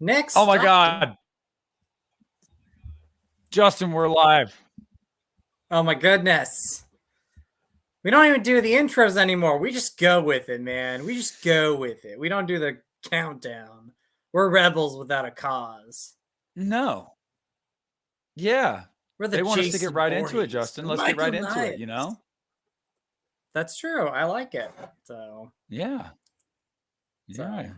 Next Oh my up, God. Justin, we're live. oh my goodness. We don't even do the intros anymore. We just go with it, man. We just go with it. We don't do the countdown. We're rebels without a cause. No. Yeah. We're the They want us to get Jason right into it, Voorhees Justin. from Let's get right Michael into it, Myers. That's true. I like it. So Yeah. So, Yeah.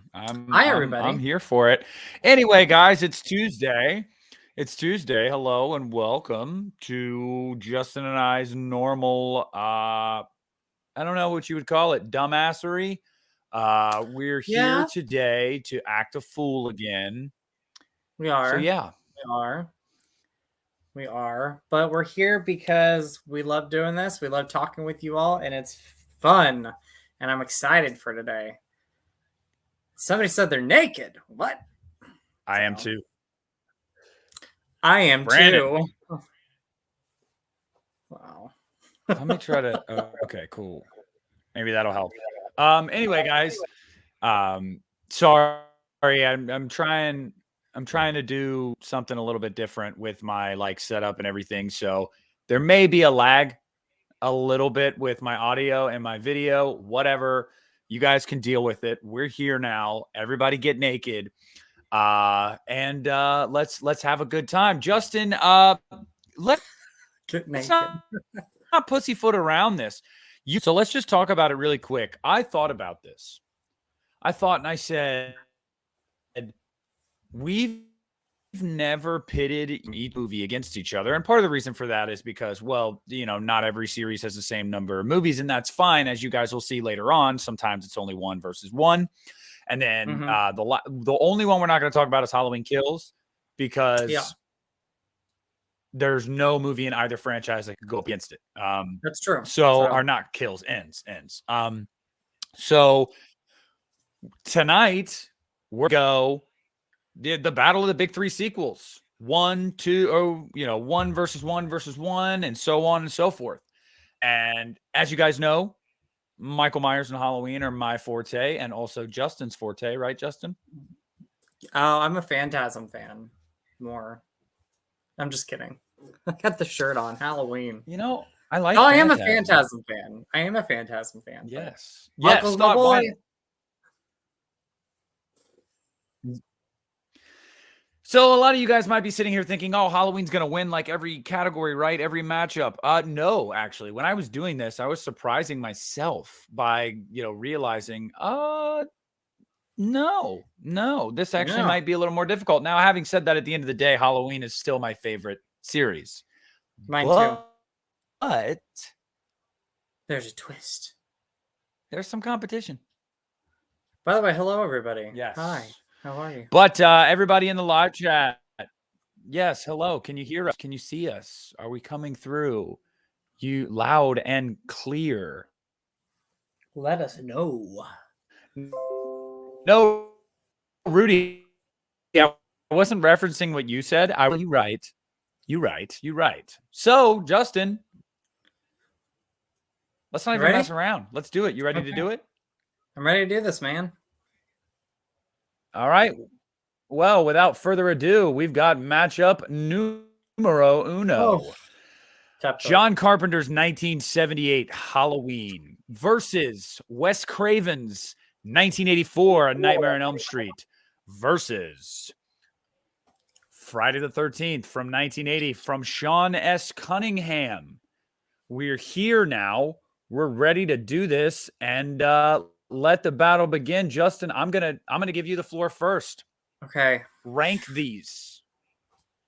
hi, everybody. I'm here for it. Anyway, guys, it's Tuesday. It's Tuesday. Hello and welcome to Justin and I's normal I don't know what you would call it, dumbassery. We're here today to act a fool again. We are. So yeah. We are. But we're here because we love doing this. We love talking with you all, and it's fun. And I'm excited for today. Somebody said they're naked. What? I am too. I am Brandon. too. Wow. Let me try to. Okay, cool. Maybe that'll help. Anyway, guys. Sorry, I'm trying to do something a little bit different with my setup and everything. So there may be a lag a little bit with my audio and my video. Whatever, you guys can deal with it. We're here now. Everybody get naked. And let's have a good time. Justin, let's not pussyfoot around this. So let's just talk about it really quick. I thought about this. And I said, we've never pitted each movie against each other. And part of the reason for that is because, well, not every series has the same number of movies, and that's fine. As you guys will see later on, sometimes it's only 1 versus 1. And then the only one we're not going to talk about is Halloween Kills, because there's no movie in either franchise that could go up against it. That's true. So are not Kills, ends. So tonight we're go the battle of the big 3 sequels. 1, 2, 1 versus 1 versus 1, and so on and so forth. And as you guys know, Michael Myers and Halloween are my forte, and also Justin's forte, right, Justin? Oh, I'm a Phantasm fan. More. I'm just kidding. I got the shirt on. Halloween. I like. Oh, I am a Phantasm fan. Yes. Michael's my boy. So a lot of you guys might be sitting here thinking, oh, Halloween's going to win like every category, right? Every matchup. No, actually. When I was doing this, I was surprising myself by, realizing, no, this actually might be a little more difficult. Now, having said that, at the end of the day, Halloween is still my favorite series. Mine too. But there's a twist. There's some competition. By the way, hello, everybody. Yes. Hi. How are you? But everybody in the live chat, yes, hello. Can you hear us? Can you see us? Are we coming through? You loud and clear. Let us know. No, Rudy. Yeah, I wasn't referencing what you said. You're right. So, Justin, let's not even mess around. Let's do it. You ready to do it? I'm ready to do this, man. All right. Well, without further ado, we've got matchup numero uno. John Carpenter's 1978 Halloween versus Wes Craven's 1984 A Nightmare on Elm Street versus Friday the 13th from 1980 from Sean S. Cunningham. We're here now. We're ready to do this and let the battle begin. Justin, I'm gonna give you the floor first. Okay. Rank these.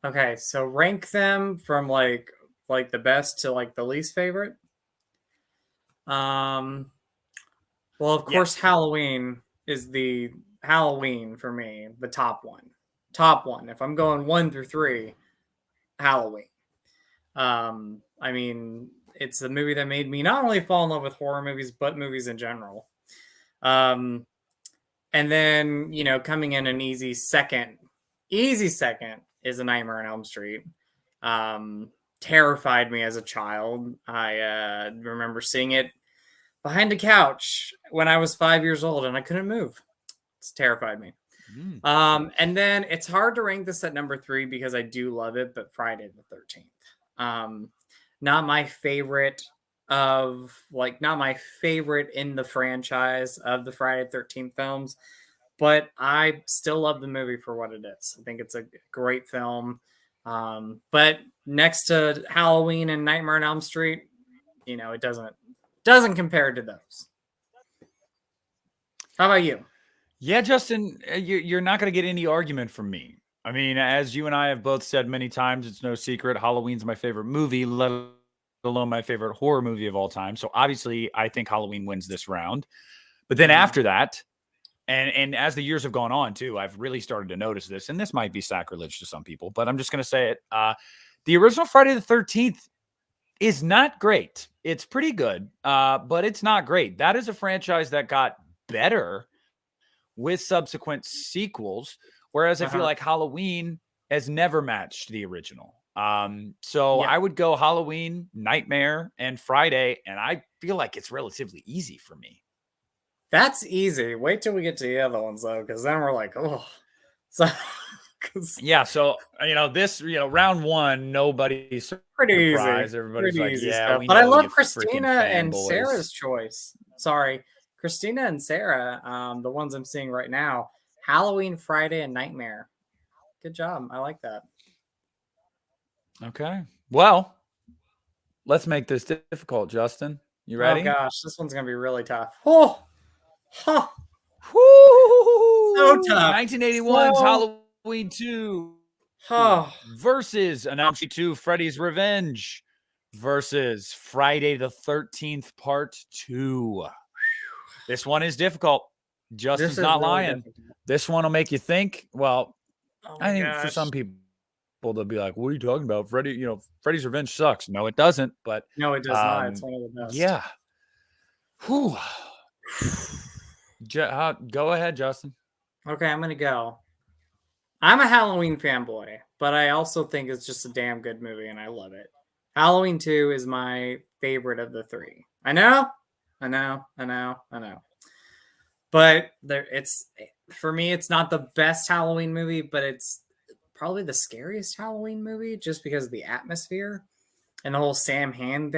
Okay, so rank them from like the best to like the least favorite. Well, of course, Halloween is the Halloween for me, the top one. If I'm going 1 through 3, Halloween. I mean, it's the movie that made me not only fall in love with horror movies, but movies in general. And then, coming in an easy second is A Nightmare on Elm Street. Terrified me as a child. I remember seeing it behind a couch when I was 5 years old and I couldn't move. It's terrified me. And then it's hard to rank this at number 3 because I do love it, but Friday the 13th. Not my favorite not my favorite in the franchise of the Friday the 13th films, but I still love the movie for what it is. I think it's a great film. But next to Halloween and Nightmare on Elm Street, it doesn't compare to those. How about you? Yeah, Justin, you're not going to get any argument from me. I mean, as you and I have both said many times, it's no secret Halloween's my favorite movie, let alone my favorite horror movie of all time. So obviously, I think Halloween wins this round. But then after that, and as the years have gone on too, I've really started to notice this, and this might be sacrilege to some people, but I'm just going to say it. The original Friday the 13th is not great. It's pretty good, but it's not great. That is a franchise that got better with subsequent sequels, whereas I feel like Halloween has never matched the original. So I would go Halloween, Nightmare, and Friday, and I feel like it's relatively easy for me. That's easy. Wait till we get to the other ones though, because then we're like, oh. So yeah, so this, round one, nobody's pretty surprised. Easy. Everybody's pretty like, easy yeah, stuff. we But know I love you Christina and fanboys. Sarah's choice. Sorry, Christina and Sarah, the ones I'm seeing right now. Halloween, Friday, and Nightmare. Good job. I like that. Okay. Well, let's make this difficult, Justin. You ready? Oh gosh, this one's gonna be really tough. Oh, huh. So tough. 1981's Halloween 2 versus Elm Street 2, Freddy's Revenge versus Friday the 13th Part 2. This one is difficult. Justin's not really lying. Difficult. This one will make you think. Well, I think for some people, they'll be like, what are you talking about? Freddy's Revenge sucks. No, it doesn't. But no, it does not. It's one of the best. Yeah. Whew. Go ahead, Justin. Okay, I'm going to go. I'm a Halloween fanboy, but I also think it's just a damn good movie and I love it. Halloween 2 is my favorite of the 3. I know. But for me, it's not the best Halloween movie, but it's probably the scariest Halloween movie just because of the atmosphere and the whole Sam Hain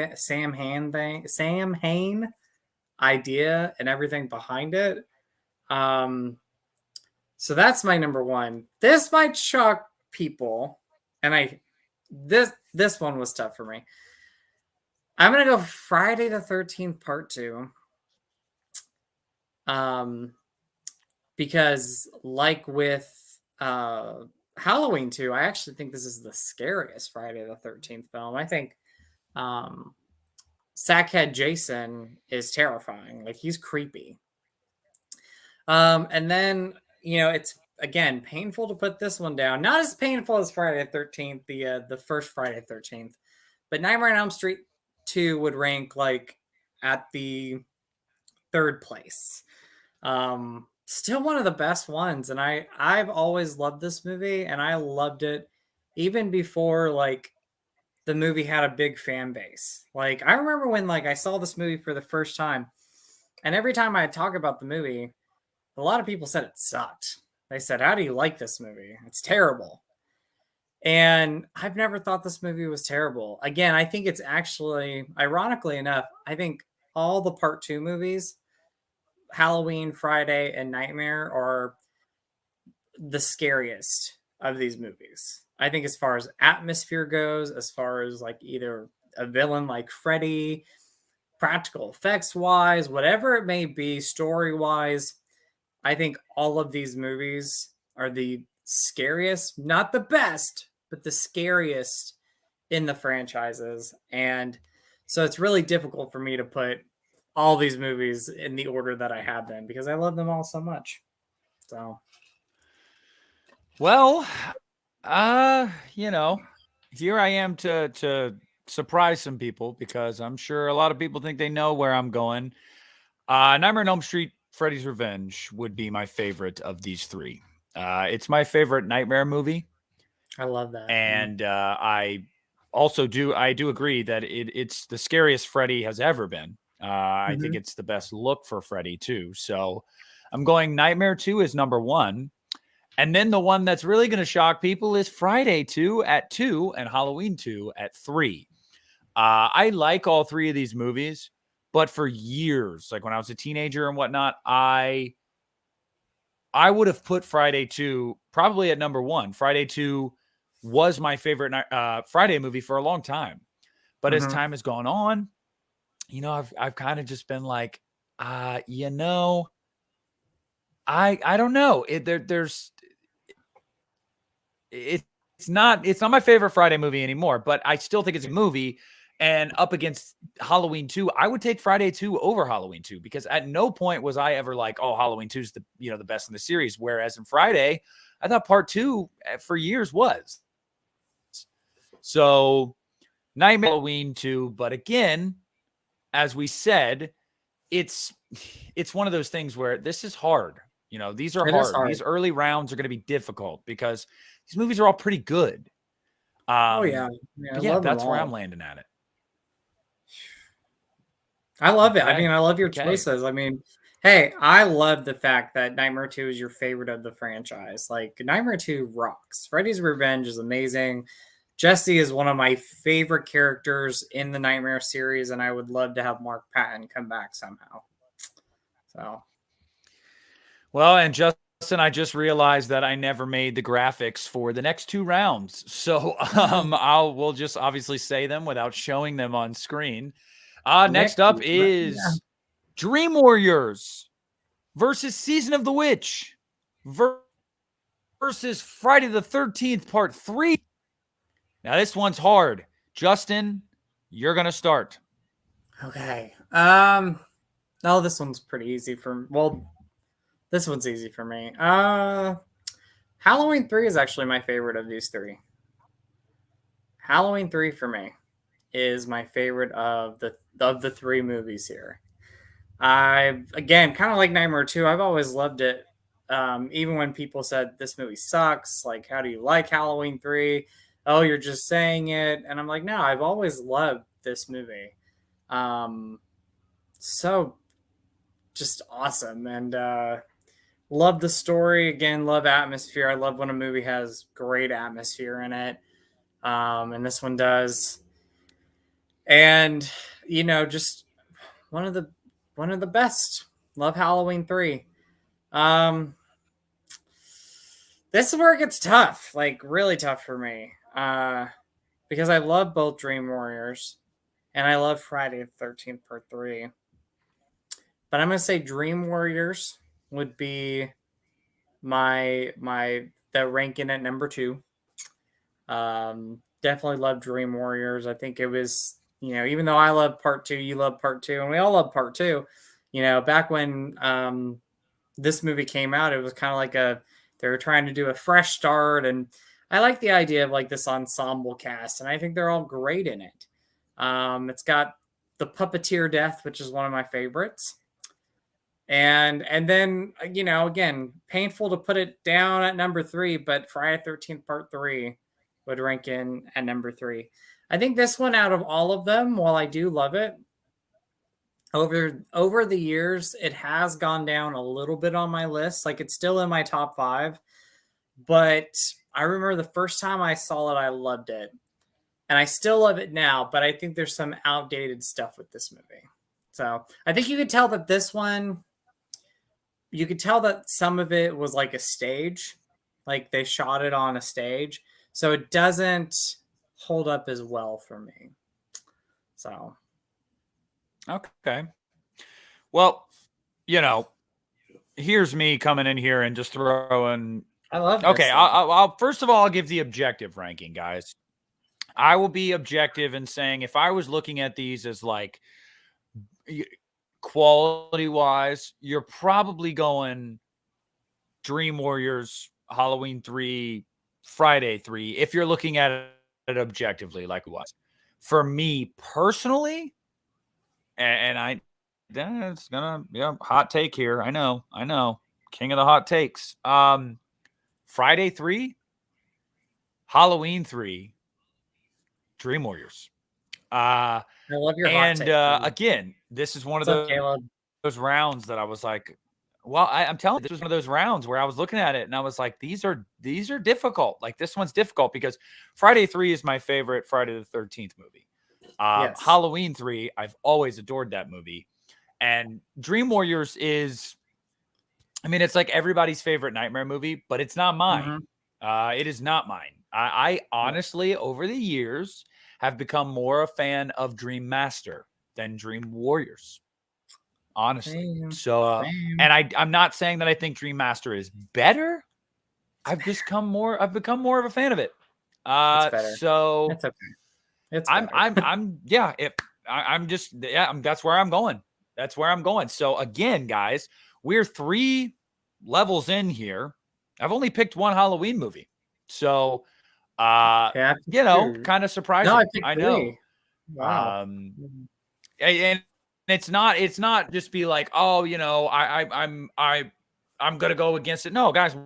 idea and everything behind it. So that's my number one. This might shock people, and this one was tough for me. I'm gonna go Friday the 13th Part 2. Because like with Halloween 2, I actually think this is the scariest Friday the 13th film. I think Sackhead Jason is terrifying. Like, he's creepy. And then, it's, again, painful to put this one down. Not as painful as Friday the 13th, the first Friday the 13th. But Nightmare on Elm Street 2 would rank, like, at the 3rd place. Still one of the best ones. And I've always loved this movie, and I loved it even before, like, the movie had a big fan base. Like, I remember when, like, I saw this movie for the first time, and every time I talk about the movie, a lot of people said it sucked. They said, how do you like this movie? It's terrible. And I've never thought this movie was terrible. Again, I think it's actually, ironically enough, I think all the Part 2 movies, Halloween, Friday, and Nightmare, are the scariest of these movies. I think as far as atmosphere goes, as far as like either a villain like Freddy, practical effects wise, whatever it may be, story wise, I think all of these movies are the scariest, not the best, but the scariest in the franchises. And so it's really difficult for me to put all these movies in the order that I have them because I love them all so much. So, well, here I am to surprise some people because I'm sure a lot of people think they know where I'm going. Nightmare on Elm Street, Freddy's Revenge would be my favorite of these three. It's my favorite Nightmare movie. I love that. And I also do agree that it's the scariest Freddy has ever been. I think it's the best look for Freddy too. So I'm going Nightmare 2 is number 1. And then the one that's really going to shock people is Friday 2 at 2 and Halloween 2 at 3. I like all three of these movies, but for years, like when I was a teenager and whatnot, I would have put Friday 2 probably at number 1. Friday 2 was my favorite Friday movie for a long time. But as time has gone on, you know, I've kind of just been like, you know, I don't know. It's not my favorite Friday movie anymore, but I still think it's a movie. And up against Halloween 2, I would take Friday 2 over Halloween 2 because at no point was I ever like, oh, Halloween 2 is the best in the series. Whereas in Friday, I thought part 2 for years was. So Nightmare Halloween 2, but again, as we said, it's one of those things where this is hard. You know, these are hard. These early rounds are going to be difficult because these movies are all pretty good. Yeah, that's where I'm landing at it. I love it. I mean, I love your choices. I mean, hey, I love the fact that Nightmare 2 is your favorite of the franchise. Like, Nightmare 2 rocks. Freddy's Revenge is amazing. Jesse is one of my favorite characters in the Nightmare series, and I would love to have Mark Patton come back somehow. So, well, and Justin, I just realized that I never made the graphics for the next 2 rounds. So, we'll just obviously say them without showing them on screen. Next up is Dream Warriors versus Season of the Witch versus Friday the 13th Part 3. Now, this one's hard. Justin, you're going to start. Okay. No, this one's pretty easy this one's easy for me. Halloween 3 is actually my favorite of these 3. Halloween 3 for me is my favorite of the 3 movies here. Again, kind of like Nightmare 2, I've always loved it. Even when people said this movie sucks, like, how do you like Halloween 3? Oh, you're just saying it. And I'm like, no, I've always loved this movie. So just awesome. And love the story. Again, love atmosphere. I love when a movie has great atmosphere in it. And this one does. And, you know, just one of the best. Love Halloween 3. This is where it gets tough, like really tough for me. Because I love both Dream Warriors and I love Friday the 13th Part 3. But I'm gonna say Dream Warriors would be the ranking at number 2. Definitely love Dream Warriors. I think it was, you know, even though I love Part 2, you love Part 2, and we all love Part 2. You know, back when this movie came out, it was kind of like they were trying to do a fresh start, and I like the idea of like this ensemble cast, and I think they're all great in it. It's got the puppeteer death, which is one of my favorites. And then, you know, again, painful to put it down at number 3, but Friday 13th Part 3 would rank in at number 3. I think this one, out of all of them, while I do love it, over the years, it has gone down a little bit on my list. Like, it's still in my top 5, but I remember the first time I saw it, I loved it. And I still love it now, but I think there's some outdated stuff with this movie. So I think you could tell that this one, you could tell that some of it was like a stage, like they shot it on a stage. So it doesn't hold up as well for me. So. Okay. Well, you know, here's me coming in here and just throwing. I love this. Okay. I'll first of all, I'll give the objective ranking, guys. I will be objective in saying if I was looking at these as like quality wise, you're probably going Dream Warriors, Halloween 3, Friday 3, if you're looking at it objectively, like it was. For me personally, and it's gonna hot take here. I know. King of the hot takes. Friday 3, Halloween 3, Dream Warriors. I love your hot take. Again, this is one of those rounds that I was like, Well, I'm telling you, this was one of those rounds where I was looking at it and I was like, these are difficult. Like this one's difficult because Friday 3 is my favorite Friday the 13th movie. Yes. Halloween 3, I've always adored that movie. And Dream Warriors is, I mean, it's like everybody's favorite nightmare movie, but it's not mine. It is not mine. I honestly, over the years, have become more a fan of Dream Master than Dream Warriors. Honestly. So, and I'm not saying that I think Dream Master is better. I've become more of a fan of it. It's better. So it's okay. It's that's where I'm going. That's where I'm going. So again, guys, we're 3 levels in here. I've only picked one Halloween movie. So you know, kind of surprising. No, I know. Wow. And it's not just be like, oh, you know, I'm gonna go against it. No, guys,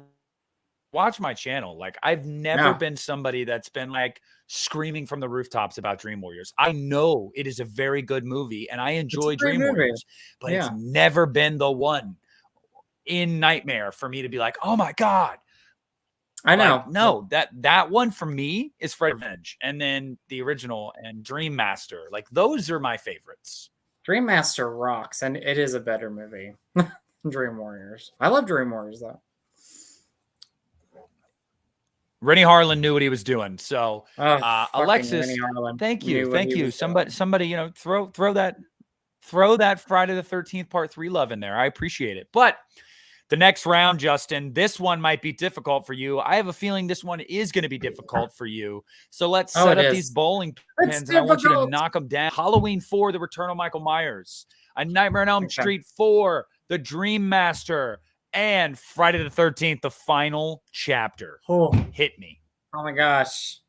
watch my channel. Like I've never been somebody that's been like screaming from the rooftops about Dream Warriors. I know it is a very good movie and I enjoy Dream Warriors, but it's never been the one in Nightmare for me to be like, oh my God. I know. Like, no, that one for me is Freddy's Revenge, and then the original and Dream Master. Like those are my favorites. Dream Master rocks, and it is a better movie than Dream Warriors. I love Dream Warriors though. Rennie Harlan knew what he was doing. So Alexis, thank you. Somebody, you know, throw that Friday the 13th part 3 love in there. I appreciate it. But the next round, Justin, this one might be difficult for you. I have a feeling this one is going to be difficult for you. So let's set up these bowling pins, and I want you to knock them down. Halloween 4, The Return of Michael Myers. A Nightmare on Elm Street 4, The Dream Master. And Friday the 13th, the final chapter. Oh. Hit me. Oh, my gosh.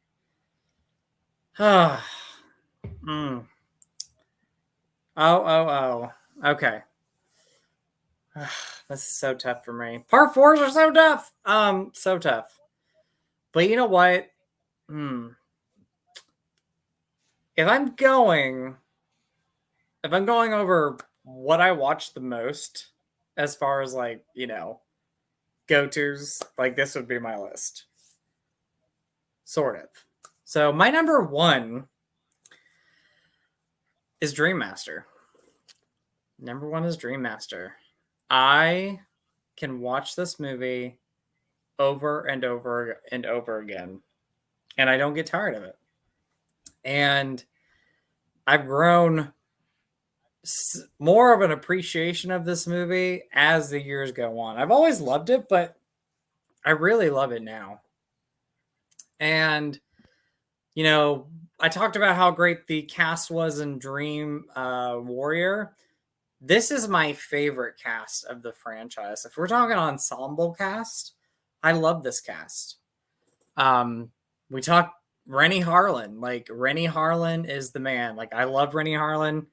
Oh. Okay. This is so tough for me. Part 4s are so tough. So tough. But you know what? If I'm going over what I watch the most, as far as like, you know, go-tos, like this would be my list. Sort of. So my number 1 is Dream Master. Number 1 is Dream Master. I can watch this movie over and over and over again, and I don't get tired of it. And I've grown more of an appreciation of this movie as the years go on. I've always loved it, but I really love it now. And, you know, I talked about how great the cast was in Dream Warrior. This is my favorite cast of the franchise. If we're talking ensemble cast, I love this cast. We talked Rennie Harlan. Like, Rennie Harlan is the man. Like, I love Rennie Harlan,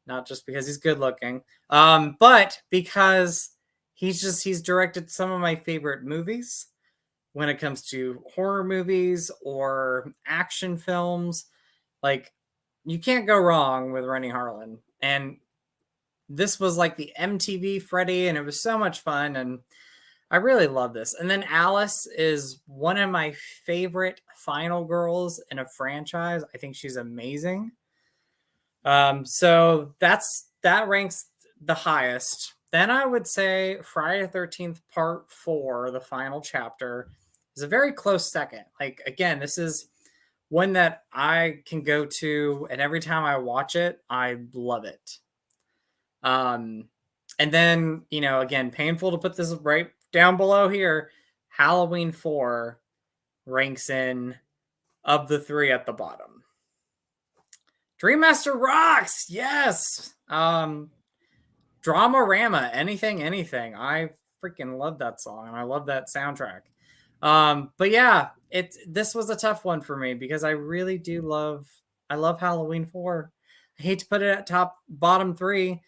not just because he's good looking, but because he's directed some of my favorite movies when it comes to horror movies or action films. Like, you can't go wrong with Rennie Harlan. And this was like the MTV Freddy, and it was so much fun, and I really love this. And then Alice is one of my favorite final girls in a franchise. I think she's amazing. So that ranks the highest. Then I would say Friday the 13th Part 4, the final chapter, is a very close second. Like, again, this is one that I can go to, and every time I watch it, I love it. And then, you know, again, painful to put this right down below here. Halloween 4 ranks in of the 3 at the bottom. Dream Master rocks. Yes. Dramarama, anything. I freaking love that song, and I love that soundtrack. But yeah, this was a tough one for me because I really do love Halloween 4. I hate to put it at bottom 3,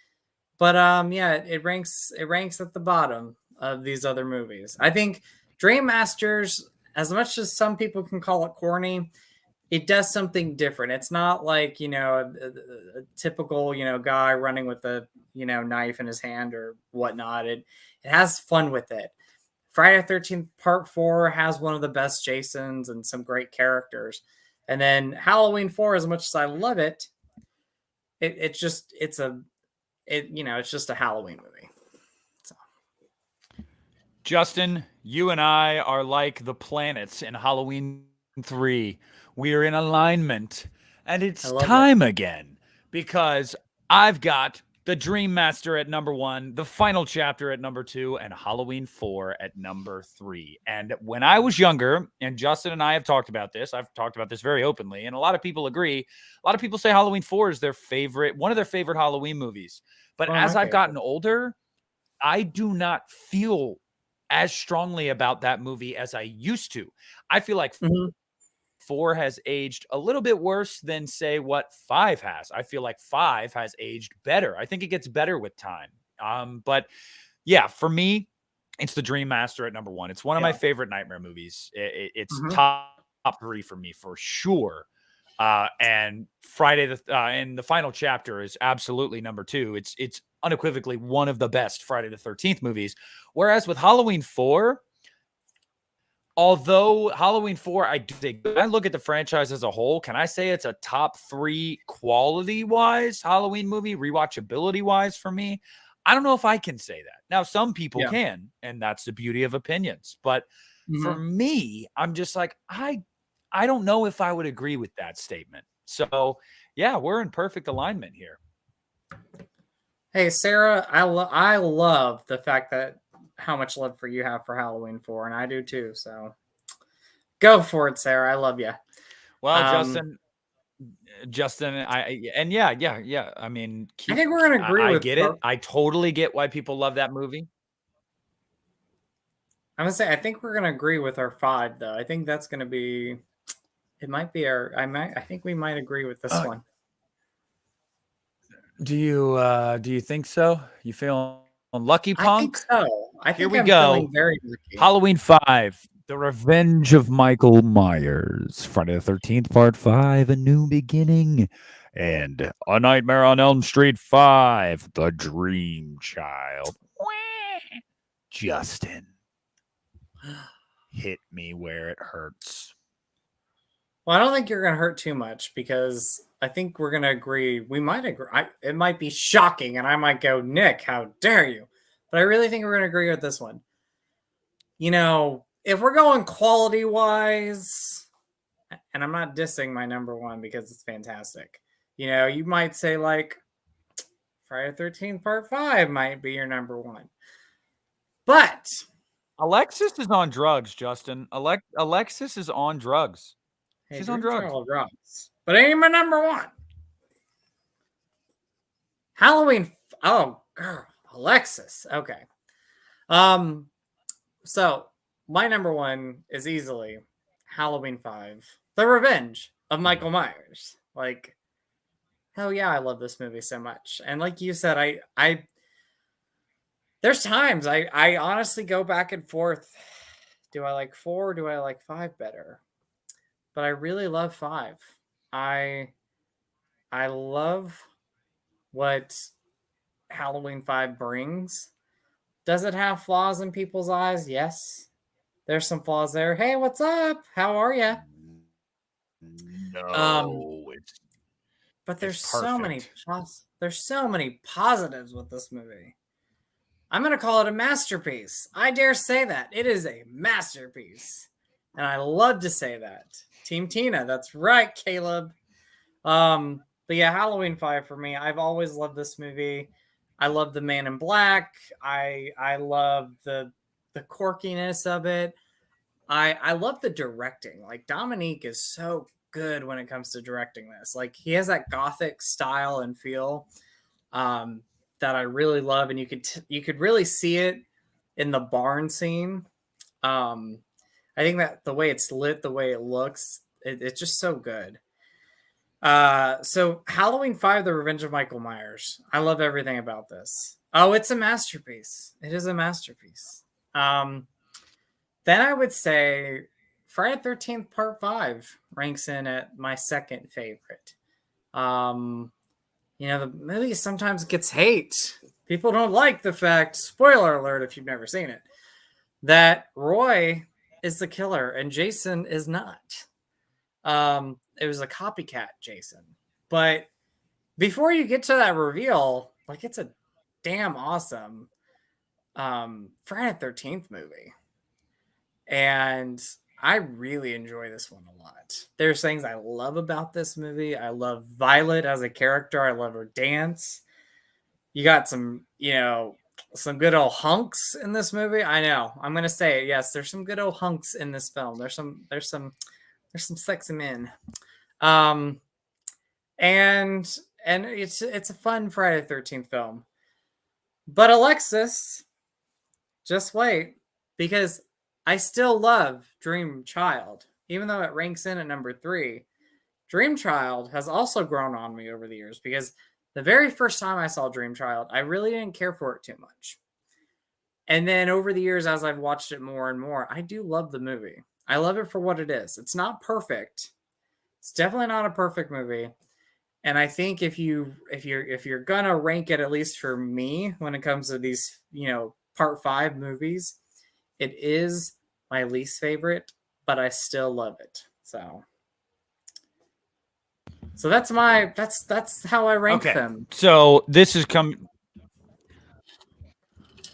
but yeah, it ranks at the bottom of these other movies. I think Dream Masters, as much as some people can call it corny, it does something different. It's not like, a typical, guy running with a, knife in his hand or whatnot. It has fun with it. Friday the 13th Part 4 has one of the best Jasons and some great characters. And then Halloween 4, as much as I love it, it's just a Halloween movie. So. Justin, you and I are like the planets in Halloween 3. We are in alignment, and it's time again because I've got The Dream Master at number 1, The Final Chapter at number 2, and Halloween 4 at number 3. And when I was younger, and Justin and I have talked about this, I've talked about this very openly, and a lot of people agree. A lot of people say Halloween 4 is one of their favorite Halloween movies. But as I've gotten older, I do not feel as strongly about that movie as I used to. I feel like 4 has aged a little bit worse than, say, what 5 has. I feel like 5 has aged better. I think it gets better with time. But yeah, for me, it's The Dream Master at number 1. It's one of my favorite nightmare movies. It's top 3 for me for sure. And and The Final Chapter is absolutely number 2. It's unequivocally one of the best Friday the 13th movies. Whereas with Halloween 4, although Halloween 4, I look at the franchise as a whole, can I say it's a top 3 quality-wise Halloween movie, rewatchability-wise for me? I don't know if I can say that. Now, some people can, and that's the beauty of opinions. But for me, I'm just like, I don't know if I would agree with that statement. So, yeah, we're in perfect alignment here. Hey, Sarah, I love the fact that how much love for you have for Halloween 4, and I do too. So go for it, Sarah. I love you. Well, Justin, yeah. I mean, I think we're gonna agree. I get it. I totally get why people love that movie. I'm gonna say I think we're gonna agree with our 5, though. I think that's gonna be. It might be our. I think we might agree with this one. Do you think so? You feel lucky, Punk? I think so. Here we go. Very lucky. Halloween 5, The Revenge of Michael Myers. Friday the 13th, Part 5, A New Beginning. And A Nightmare on Elm Street 5, The Dream Child. Justin, hit me where it hurts. Well, I don't think you're going to hurt too much because I think we're going to agree. We might agree. It might be shocking, and I might go, Nick, how dare you? But I really think we're going to agree with this one. If we're going quality-wise, and I'm not dissing my number 1 because it's fantastic. You might say, like, Friday the 13th Part 5 might be your number 1. But Alexis is on drugs, Justin. Alexis is on drugs. Hey, she's on drugs. But it ain't my number 1. Halloween. Oh, girl. Alexis. Okay. So my number 1 is easily Halloween 5, The Revenge of Michael Myers. Like, hell yeah, I love this movie so much. And like you said, I there's times I honestly go back and forth. Do I like 4 or do I like 5 better? But I really love 5. I love what Halloween 5 brings. Does it have flaws in people's eyes? Yes. There's some flaws there. Hey, what's up? How are you? No, but there's so many positives with this movie. I'm going to call it a masterpiece. I dare say that. It is a masterpiece. And I love to say that. Team Tina, that's right, Caleb. But yeah, Halloween 5 for me. I've always loved this movie. I love the Man in Black. I love the quirkiness of it. I love the directing. Like, Dominique is so good when it comes to directing this. Like, he has that gothic style and feel that I really love, and you could really see it in the barn scene. I think that the way it's lit, the way it looks, it's just so good. So Halloween 5, The Revenge of Michael Myers. I love everything about this. Oh, it's a masterpiece. It is a masterpiece. Then I would say Friday the 13th Part 5 ranks in at my second favorite. The movie sometimes gets hate. People don't like the fact, spoiler alert if you've never seen it, that Roy is the killer and Jason is not. It was a copycat Jason. But before you get to that reveal, like, it's a damn awesome Friday the 13th movie. And I really enjoy this one a lot. There's things I love about this movie. I love Violet as a character. I love her dance. You got some good old hunks in this movie. I know. I'm gonna say it. Yes, there's some good old hunks in this film. There's some sexy men. And it's a fun Friday the 13th film. But Alexis, just wait, because I still love Dream Child, even though it ranks in at number 3. Dream Child has also grown on me over the years, because the very first time I saw Dream Child, I really didn't care for it too much. And then over the years, as I've watched it more and more, I do love the movie. I love it for what it is. It's not perfect. It's definitely not a perfect movie. And I think if you're gonna rank it, at least for me, when it comes to these, Part 5 movies, it is my least favorite, but I still love it. So that's how I rank them. So this is come.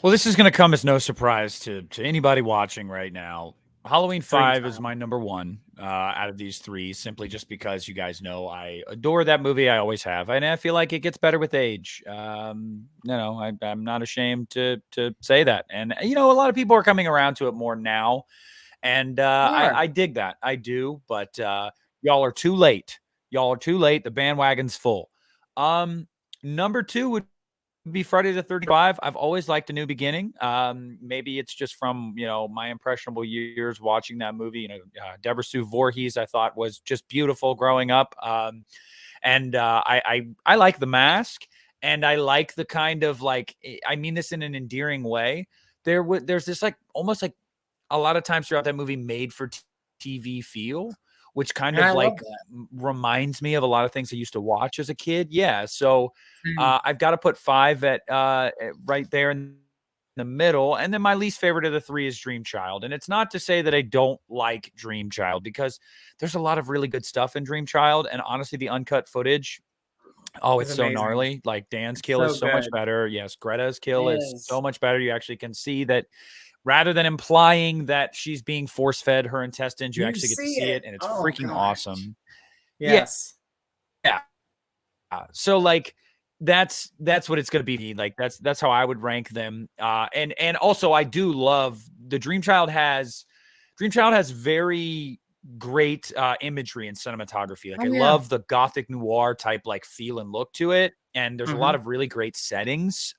Well, this is going to come as no surprise to anybody watching right now. Halloween 5 is my number 1 out of these 3, simply just because you guys know I adore that movie. I always have, and I feel like it gets better with age. I'm not ashamed to say that, and a lot of people are coming around to it more now, and I dig that. I do, but y'all are too late. Y'all are too late. The bandwagon's full. Number 2 would be Friday the 35th. I've always liked A New Beginning. Maybe it's just from, my impressionable years watching that movie. Deborah Sue Voorhees, I thought, was just beautiful growing up. And I like The Mask, and I like the kind of, like, I mean this in an endearing way. There's this, like, almost like a lot of times throughout that movie, made for TV feel, which kind of like reminds me of a lot of things I used to watch as a kid. Yeah. So I've got to put 5 at right there in the middle. And then my least favorite of the 3 is Dream Child. And it's not to say that I don't like Dream Child, because there's a lot of really good stuff in Dream Child. And honestly, the uncut footage, it's so gnarly. Like, Dan's kill is so much better. Yes. Greta's kill is so much better. You actually can see that. Rather than implying that she's being force-fed her intestines, you actually get to see it, and it's freaking awesome. Yes. Yeah. So, like, that's what it's going to be. Like, that's how I would rank them. And also, I do love the Dream Child has very great imagery and cinematography. Like, I love the gothic noir type, like, feel and look to it, and there's a lot of really great settings.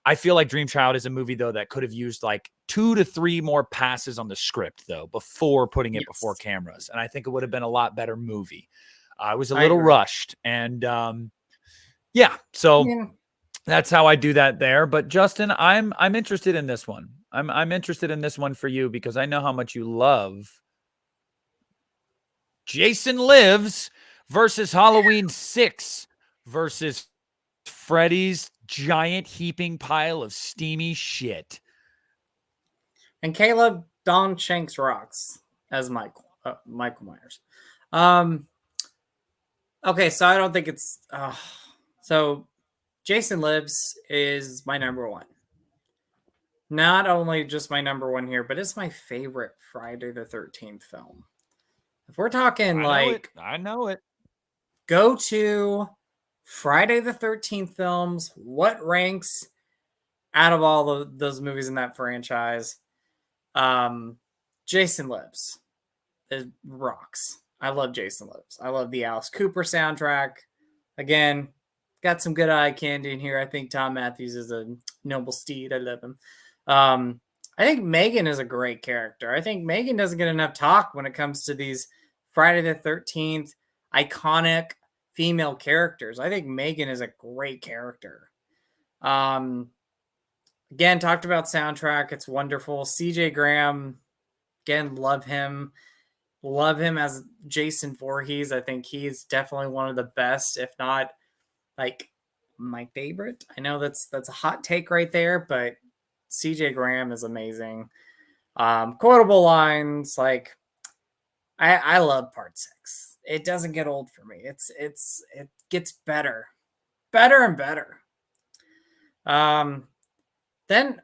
I feel like Dream Child is a movie, though, that could have used like 2 to 3 more passes on the script, though, before putting it before cameras. And I think it would have been a lot better movie. I was a little rushed. And so that's how I do that there. But Justin, I'm interested in this one. I'm interested in this one for you, because I know how much you love Jason Lives versus Halloween 6 versus Freddy's giant heaping pile of steamy shit. And Caleb Don Shanks rocks as Michael Myers. Okay, so I don't think it's so Jason Lives is my number 1. Not only just my number 1 here, but it's my favorite Friday the 13th film. If we're talking I know it. Go to Friday the 13th films, what ranks out of all of those movies in that franchise? Jason Lives. It rocks. I love Jason Lives. I love the Alice Cooper soundtrack. Again, got some good eye candy in here. I think Tom Matthews is a noble steed. I love him. I think Megan is a great character. I think Megan doesn't get enough talk when it comes to these Friday the 13th iconic female characters. I think Megan is a great character. Again, talked about soundtrack. It's wonderful. CJ Graham again, love him. Love him as Jason Voorhees. I think he's definitely one of the best, if not like my favorite. I know that's a hot take right there, but CJ Graham is amazing. Quotable lines like I love part 6. It doesn't get old for me. It gets better. Better and better. Then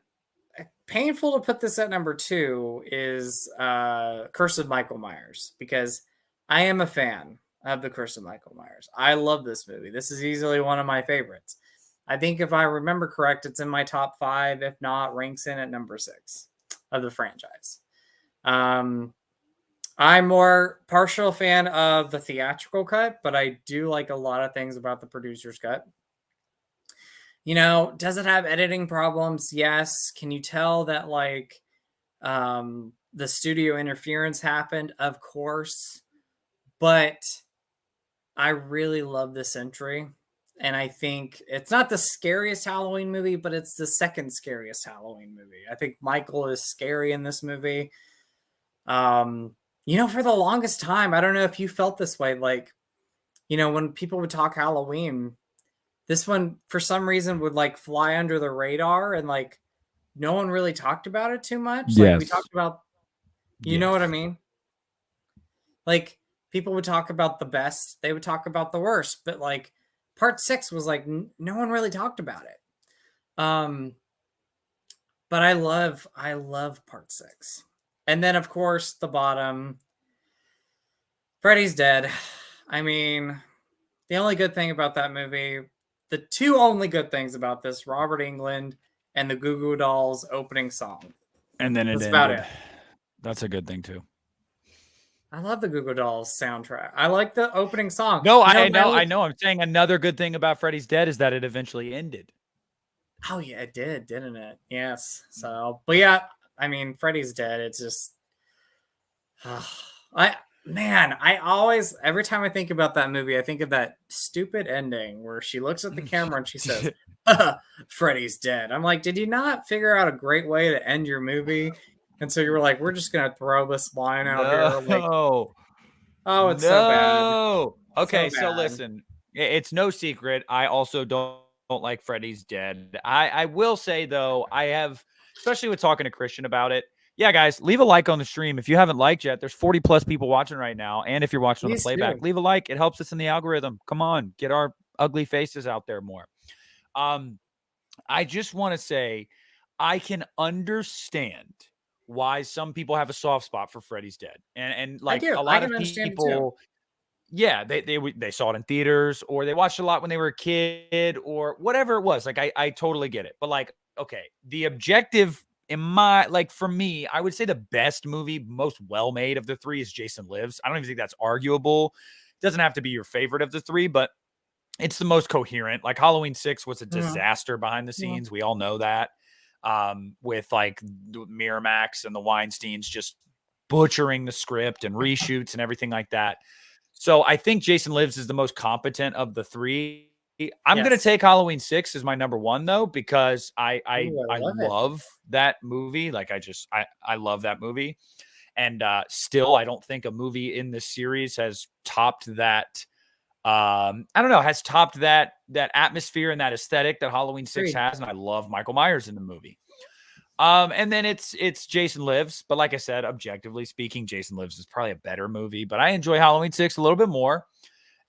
painful to put this at number 2 is Curse of Michael Myers, because I am a fan of the Curse of Michael Myers. I love this movie. This is easily one of my favorites. I think if I remember correct, it's in my top 5. If not, ranks in at number 6 of the franchise. I'm more partial fan of the theatrical cut, but I do like a lot of things about the producer's cut. Does it have editing problems? Yes. Can you tell that like the studio interference happened? Of course. But I really love this entry. And I think it's not the scariest Halloween movie, but it's the second scariest Halloween movie. I think Michael is scary in this movie. For the longest time, I don't know if you felt this way. Like, when people would talk Halloween, this one, for some reason, would like fly under the radar and like no one really talked about it too much. Yes. Like we talked about, you know what I mean? Like people would talk about the best, they would talk about the worst, but like part 6 was like no one really talked about it. But I love part 6. And then of course the bottom, Freddy's Dead. I mean, the only good thing about that movie, the two only good things about this, Robert Englund and the Goo Goo Dolls opening song. And then that's about it. That's a good thing too. I love the Goo Goo Dolls soundtrack. I like the opening song. No, I know. I'm saying another good thing about Freddy's Dead is that it eventually ended. Oh yeah, it did, didn't it? Yes. So, but yeah, I mean, Freddy's Dead. It's just, I always, every time I think about that movie, I think of that stupid ending where she looks at the camera and she says, Freddy's dead. I'm like, did you not figure out a great way to end your movie? And so you were like, we're just going to throw this line out here. Like, oh, it's so bad. Okay, so listen, it's no secret. I also don't like Freddy's Dead. I will say, though, I have, especially with talking to Christian about it, yeah, guys, leave a like on the stream. If you haven't liked yet, there's 40 plus people watching right now. And if you're watching on the playback, leave a like. It helps us in the algorithm. Come on, get our ugly faces out there more. I just want to say I can understand why some people have a soft spot for Freddy's Dead. And like a lot of people, yeah, they saw it in theaters or they watched it a lot when they were a kid or whatever it was. Like I totally get it. But like, okay, the objective for me, I would say the best movie, most well-made of the 3 is Jason Lives. I don't even think that's arguable. It doesn't have to be your favorite of the 3, but it's the most coherent. Like Halloween 6 was a disaster behind the scenes. We all know that. With like Miramax and the Weinsteins just butchering the script and reshoots and everything like that. So I think Jason Lives is the most competent of the 3. I'm going to take Halloween 6 as my number 1 though, because I love that movie. Like I love that movie. And still, I don't think a movie in this series has topped that. Has topped that atmosphere and that aesthetic that Halloween 6 has. And I love Michael Myers in the movie. And then it's Jason Lives. But like I said, objectively speaking, Jason Lives is probably a better movie. But I enjoy Halloween 6 a little bit more.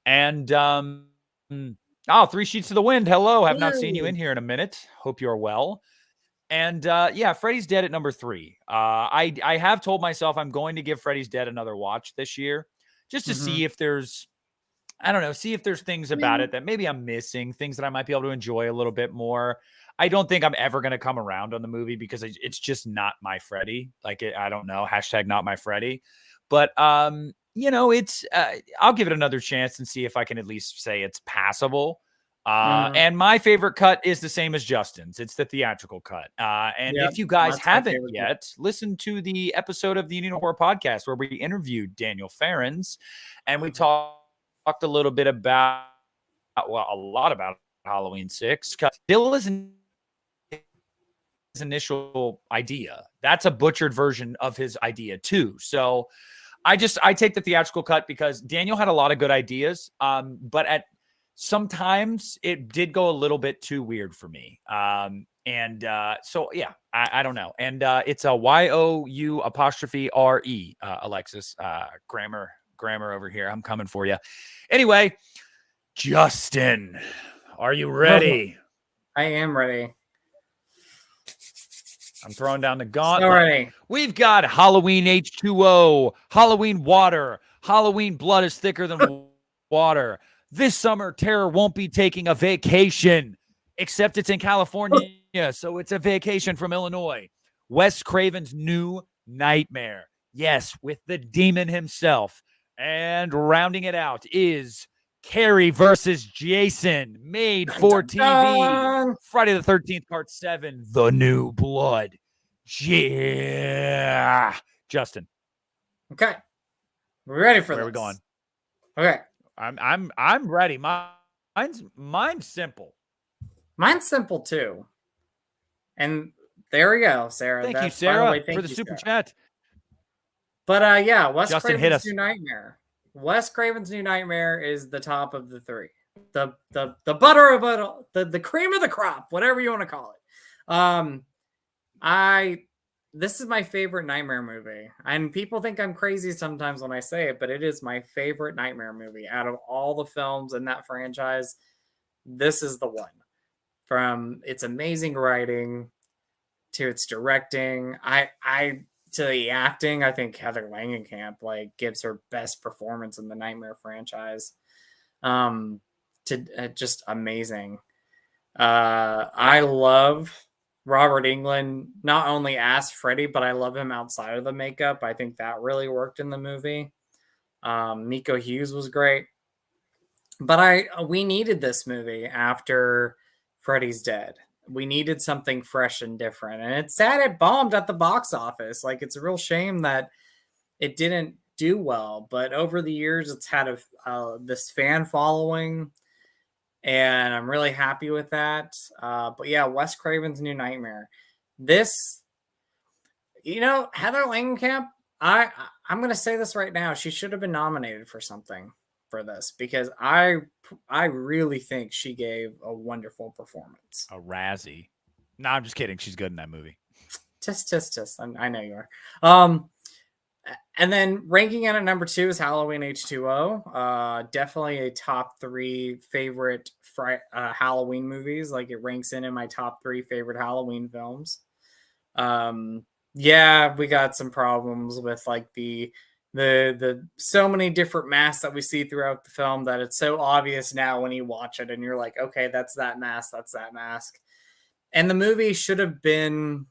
And 3 Sheets to the Wind. Hello. Have not seen you in here in a minute. Hope you're well. And Freddy's Dead at number 3. I have told myself I'm going to give Freddy's Dead another watch this year just to see if there's, see if there's things about it that maybe I'm missing, things that I might be able to enjoy a little bit more. I don't think I'm ever going to come around on the movie because it's just not my Freddy. Like, I don't know, # not my Freddy. But, it's, I'll give it another chance and see if I can at least say it's passable. And my favorite cut is the same as Justin's. It's the theatrical cut. If you guys haven't yet, listen to the episode of the Union Horror Podcast where we interviewed Daniel Ferrens and we talked a little bit about, a lot about Halloween 6. Still isn't initial idea. That's a butchered version of his idea too. So I take the theatrical cut because Daniel had a lot of good ideas, but at sometimes it did go a little bit too weird for me. So yeah, I don't know. And it's a YOU''RE, Alexis, grammar over here. I'm coming for you. Anyway, Justin, are you ready? I am ready. I'm throwing down the gauntlet. Ready. We've got Halloween H2O, Halloween water, Halloween blood is thicker than water. This summer, terror won't be taking a vacation, except it's in California, so it's a vacation from Illinois. Wes Craven's New Nightmare. Yes, with the demon himself. And rounding it out is Carrie versus Jason, made for TV. Friday the 13th, Part 7, The New Blood. Yeah. Justin. Okay. We're ready for this. Where are we going? Okay. I'm ready. Mine's simple. Mine's simple too. And there we go, Sarah. Thank you, Sarah, for the super chat. But yeah, Wes Justin, Craven's New Nightmare. Wes Craven's New Nightmare is the top of the three. The butter of it, the cream of the crop, whatever you want to call it. This is my favorite Nightmare movie. And people think I'm crazy sometimes when I say it, but it is my favorite Nightmare movie. Out of all the films in that franchise, this is the one. From its amazing writing to its directing, to the acting, I think Heather Langenkamp gives her best performance in the Nightmare franchise. Just amazing. I love Robert Englund, not only as Freddy, but I love him outside of the makeup. I think that really worked in the movie. Miko Hughes was great. But we needed this movie after Freddy's Dead. We needed something fresh and different. And it's sad it bombed at the box office. It's a real shame that it didn't do well. But over the years, it's had this fan following. And I'm really happy with that. But yeah, Wes Craven's New Nightmare. This, Heather Langenkamp, I'm going to say this right now. She should have been nominated for something for this because I really think she gave a wonderful performance. A Razzie. No, I'm just kidding. She's good in that movie. Tisk. I know you are. And then ranking it at number 2 is Halloween H2O. Definitely a top 3 favorite Halloween movies. It ranks in my top 3 favorite Halloween films. Yeah, we got some problems with the so many different masks that we see throughout the film that it's so obvious now when you watch it and you're like, okay, that's that mask. And the movie should have been,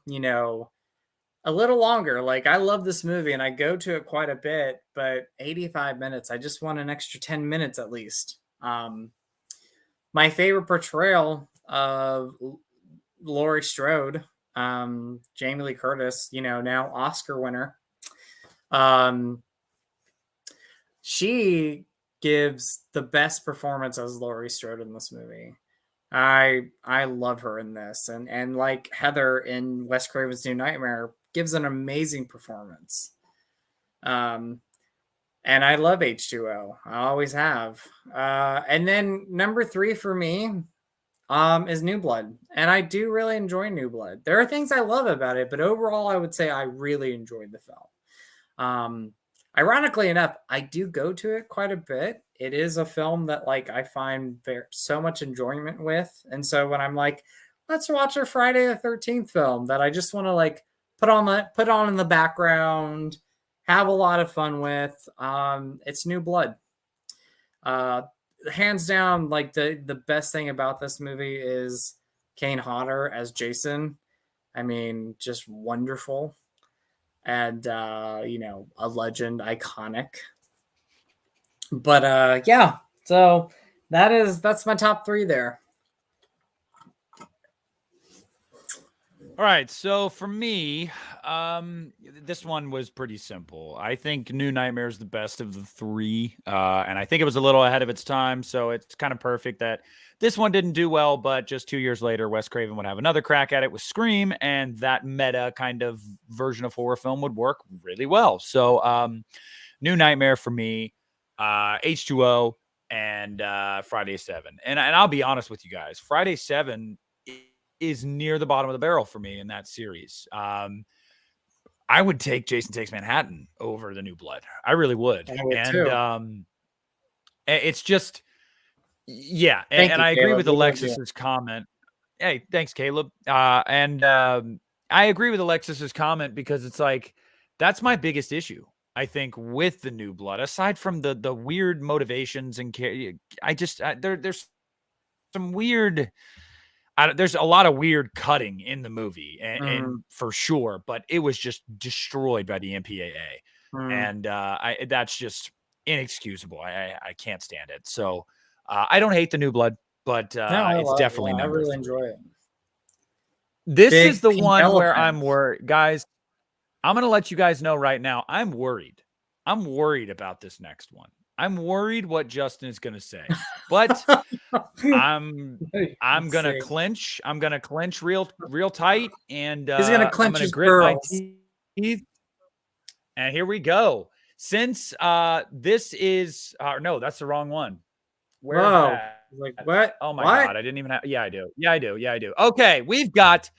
a little longer. I love this movie and I go to it quite a bit, but 85 minutes, I just want an extra 10 minutes at least. My favorite portrayal of Laurie Strode, Jamie Lee Curtis, now Oscar winner. She gives the best performance as Laurie Strode in this movie. I love her in this, and like Heather in Wes Craven's New Nightmare, gives an amazing performance. And I love H2O. I always have. And then number 3 for me is New Blood, and I do really enjoy New Blood. There are things I love about it, but overall, I would say I really enjoyed the film. Ironically enough, I do go to it quite a bit. It is a film that I find so much enjoyment with. And so when I'm like, let's watch a Friday the 13th film that I just want to put on in the background, have a lot of fun with, it's New Blood. Hands down, the best thing about this movie is Kane Hodder as Jason. I mean, just wonderful. And, a legend, iconic. But, yeah, so that's my top 3 there. All right, so for me, this one was pretty simple. I think New Nightmare is the best of the three, and I think it was a little ahead of its time, so it's kind of perfect that this one didn't do well, but just 2 years later, Wes Craven would have another crack at it with Scream, and that meta kind of version of horror film would work really well. So, New Nightmare for me, H2O, and Friday 7. And I'll be honest with you guys, Friday 7 is near the bottom of the barrel for me in that series. I would take Jason Takes Manhattan over the New Blood. I really would. And it's just, yeah. And I agree with Alexis's comment. Hey, thanks, Caleb. I agree with Alexis's comment because it's like, that's my biggest issue, I think, with the New Blood, aside from the weird motivations and there's some weird, there's a lot of weird cutting in the movie, and for sure, but it was just destroyed by the MPAA, and that's just inexcusable. I can't stand it. So I don't hate the New Blood, but it's definitely number 3. I really enjoy it. This is the one where I'm worried, guys. I'm going to let you guys know right now. I'm worried. I'm worried about this next one. I'm worried what Justin is going to say, but I'm going to clinch. I'm going to clinch real tight, and he's going to clinch, I'm going to grit my teeth. And here we go. Since this is no, that's the wrong one. Where is that? Like what? Oh my God, I didn't even have. Yeah, I do. Yeah, I do. Yeah, I do. Okay, we've got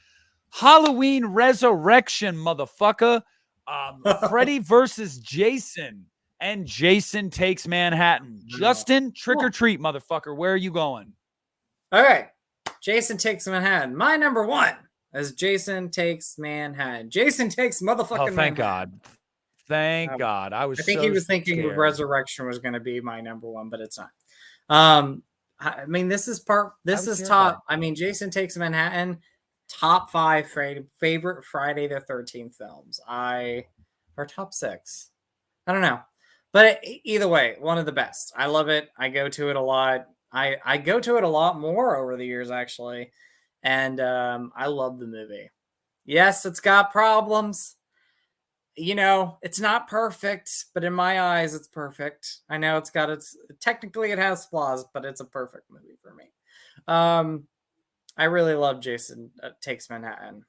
Halloween Resurrection, motherfucker. Freddy versus Jason, and Jason Takes Manhattan. Justin, trick or treat, motherfucker. Where are you going? All right. Jason Takes Manhattan. My number 1 is Jason Takes Manhattan. Jason Takes motherfucking thank Manhattan. God. Thank God. I think he was thinking scared. Resurrection was going to be my number 1, but it's not. I mean, this is top. I mean, Jason Takes Manhattan, top 5 favorite Friday the 13th films. Or top 6. I don't know. But either way, one of the best. I love it. I go to it a lot. I go to it a lot more over the years, actually. And I love the movie. Yes, it's got problems. You know, it's not perfect, but in my eyes, it's perfect. I know technically it has flaws, but it's a perfect movie for me. I really love Jason Takes Manhattan.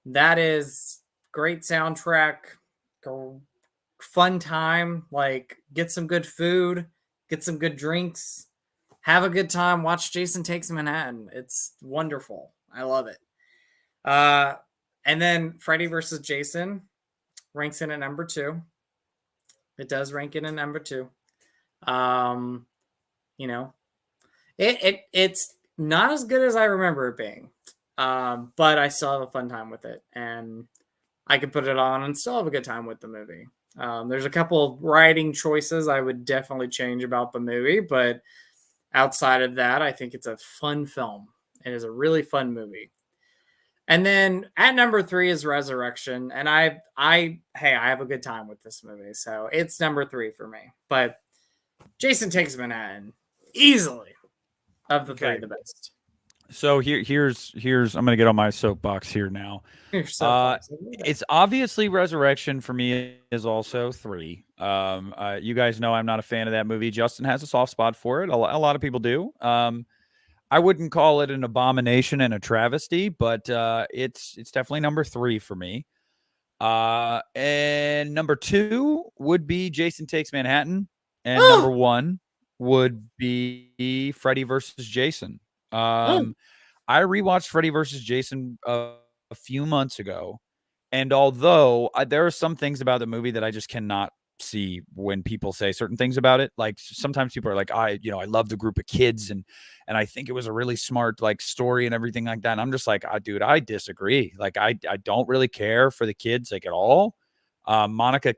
That is great soundtrack, fun time, like get some good food, get some good drinks, have a good time, watch Jason Takes Manhattan. It's wonderful. I love it. And then Freddy versus Jason ranks in at number 2. It does rank in at number 2. You know, it's not as good as I remember it being, but I still have a fun time with it, and I could put it on and still have a good time with the movie. There's a couple of writing choices I would definitely change about the movie, but outside of that, I think it's a fun film. It is a really fun movie. And then at number 3 is Resurrection, and I have a good time with this movie, so it's number 3 for me. But Jason Takes Manhattan, easily of the 3, the best. So here's I'm gonna get on my soapbox here now. It's obviously Resurrection for me is also 3. You guys know I'm not a fan of that movie. Justin has a soft spot for it. A lot of people do. I wouldn't call it an abomination and a travesty, but it's definitely number 3 for me. And number 2 would be Jason Takes Manhattan, and number 1 would be Freddy versus Jason. I rewatched Freddy versus Jason a few months ago, and although there are some things about the movie that I just cannot see when people say certain things about it, like sometimes people are like, I love the group of kids, and I think it was a really smart like story and everything like that. And I'm just like, dude, I disagree. Like I don't really care for the kids like at all. Monica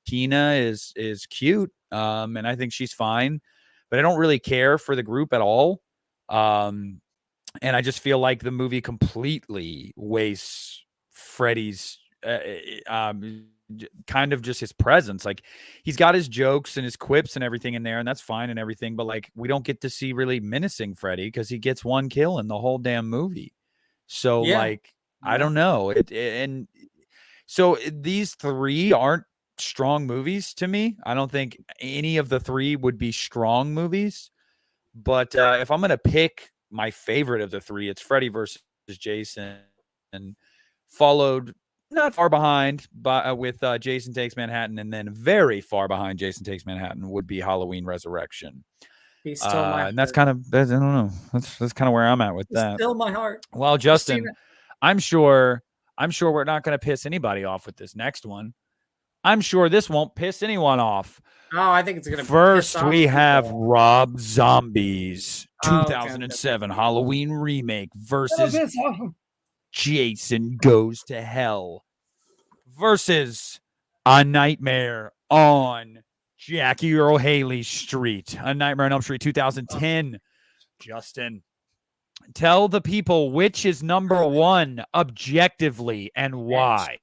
Keena is cute, and I think she's fine, but I don't really care for the group at all. And I just feel like the movie completely wastes Freddy's kind of just his presence. Like he's got his jokes and his quips and everything in there, and that's fine and everything, but like we don't get to see really menacing Freddy because he gets one kill in the whole damn movie. So like, I don't know. And so these three aren't strong movies to me. I don't think any of the three would be strong movies. But if I'm going to pick my favorite of the three, it's Freddy versus Jason, and followed not far behind with Jason Takes Manhattan, and then very far behind Jason Takes Manhattan would be Halloween Resurrection. And that's kind of, I don't know. That's kind of where I'm at with that. Still my heart. Well, Justin, I'm sure we're not going to piss anybody off with this next one. I'm sure this won't piss anyone off. Oh, I think it's going to First, we have Rob Zombie's 2007 Halloween remake versus Jason Goes to Hell versus A Nightmare on Jackie Earl Haley Street. A Nightmare on Elm Street 2010. Justin, tell the people which is number one objectively and why.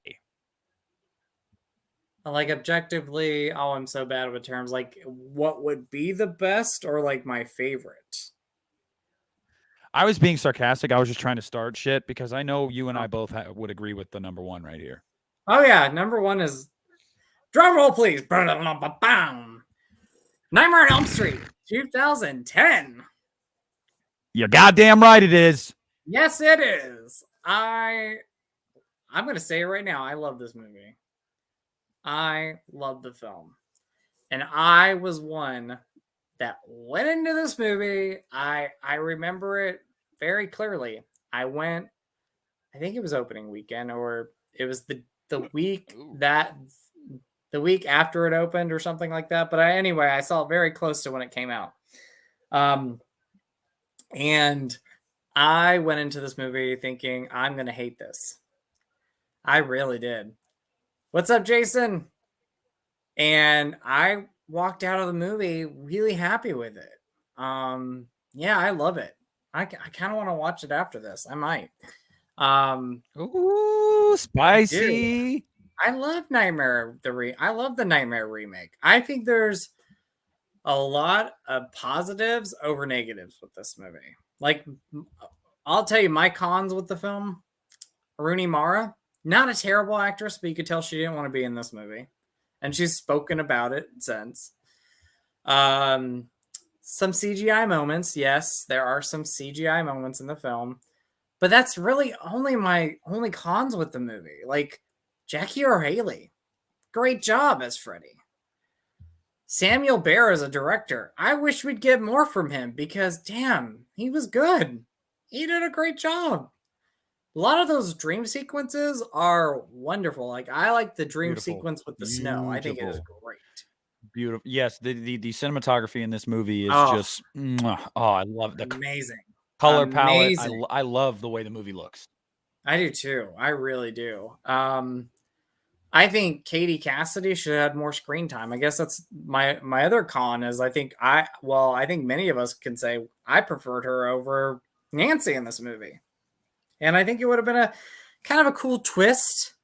Like objectively, oh, I'm so bad with terms. Like, what would be the best, or like my favorite? I was being sarcastic. I was just trying to start shit because I know you and I both would agree with the number one right here. Oh yeah, number one is, drum roll please. Nightmare on Elm Street 2010. You're goddamn right it is. Yes, it is. I'm gonna say it right now. I love this movie. I love the film. And I was one that went into this movie. I remember it very clearly. I went, I think it was opening weekend, or it was the week that the week after it opened or something like that. But anyway, I saw it very close to when it came out. And I went into this movie thinking, I'm going to hate this. I really did. What's up, Jason? And I walked out of the movie really happy with it. Yeah, I love it. I kind of want to watch it after this. I might. Ooh, spicy. I love Nightmare. I love the Nightmare remake. I think there's a lot of positives over negatives with this movie. Like, I'll tell you my cons with the film. Rooney Mara, not a terrible actress, but you could tell she didn't want to be in this movie. And she's spoken about it since. Some CGI moments. Yes, there are some CGI moments in the film. But that's really only my only cons with the movie. Like, Jackie Earle Haley, great job as Freddy. Samuel Behr as a director. I wish we'd get more from him because, damn, he was good. He did a great job. A lot of those dream sequences are wonderful. Like, I like the dream sequence with the snow. I think it is great. Beautiful. Yes, the cinematography in this movie is just, I love the amazing color palette. I love the way the movie looks. I do too. I really do. I think Katie Cassidy should have had more screen time. I guess that's my other con is I think many of us can say I preferred her over Nancy in this movie. And I think it would have been a kind of a cool twist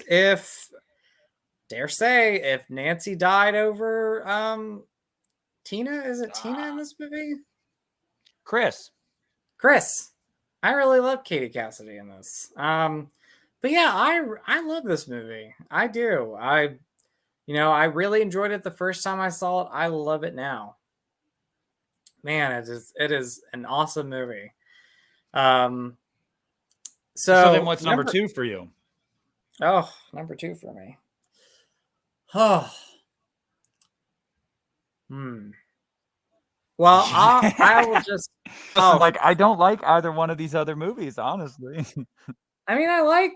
if, dare say, if Nancy died over Tina. Is it Tina in this movie? Chris. I really love Katie Cassidy in this. But yeah, I love this movie. I do. I really enjoyed it the first time I saw it. I love it now. Man, it is an awesome movie. So then what's number two for you? Oh, number two for me. Oh. Well, I will just like I don't like either one of these other movies, honestly. I mean, I like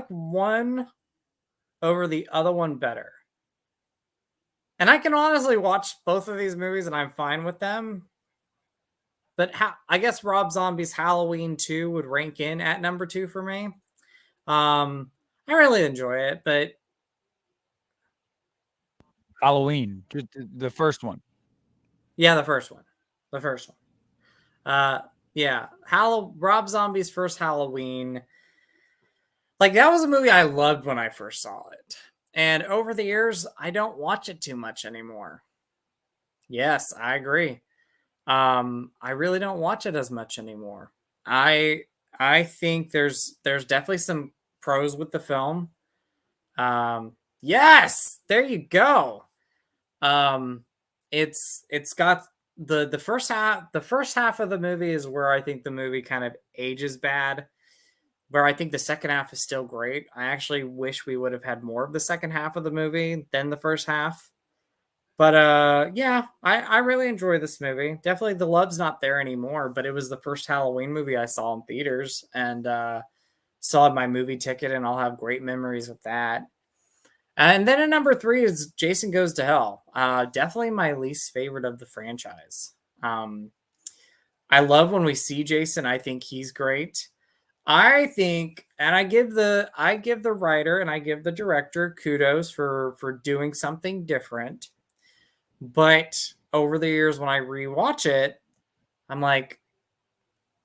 one over the other one better. And I can honestly watch both of these movies and I'm fine with them. But I guess Rob Zombie's Halloween 2 would rank in at number 2 for me. I really enjoy it, but Halloween, the first one. Yeah, the first one. Yeah, Rob Zombie's first Halloween. Like, that was a movie I loved when I first saw it. And over the years, I don't watch it too much anymore. Yes, I agree. I really don't watch it as much anymore. I think there's definitely some pros with the film. Yes, there you go. It's got the first half of the movie is where I think the movie kind of ages bad. Where I think the second half is still great. I actually wish we would have had more of the second half of the movie than the first half. But yeah, I really enjoy this movie. Definitely the love's not there anymore, but it was the first Halloween movie I saw in theaters and still had my movie ticket and I'll have great memories with that. And then at number 3 is Jason Goes to Hell. Definitely my least favorite of the franchise. I love when we see Jason. I think he's great. I think, and I give the writer and I give the director kudos for doing something different. But over the years, when I rewatch it, I'm like,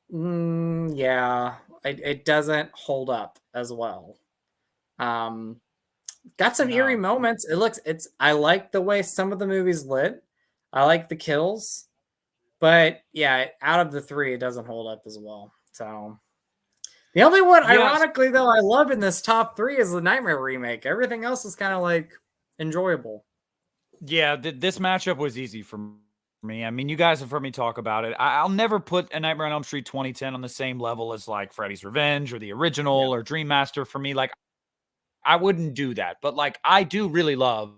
yeah, it doesn't hold up as well. Got some eerie moments. I like the way some of the movie's lit. I like the kills, but yeah, out of the 3, it doesn't hold up as well. So the only one, ironically, though, I love in this top 3 is the Nightmare remake. Everything else is kind of like enjoyable. Yeah, this matchup was easy for me. I mean, you guys have heard me talk about it. I'll never put A Nightmare on Elm Street 2010 on the same level as like Freddy's Revenge or the original or Dream Master for me. Like, I wouldn't do that. But like, I do really love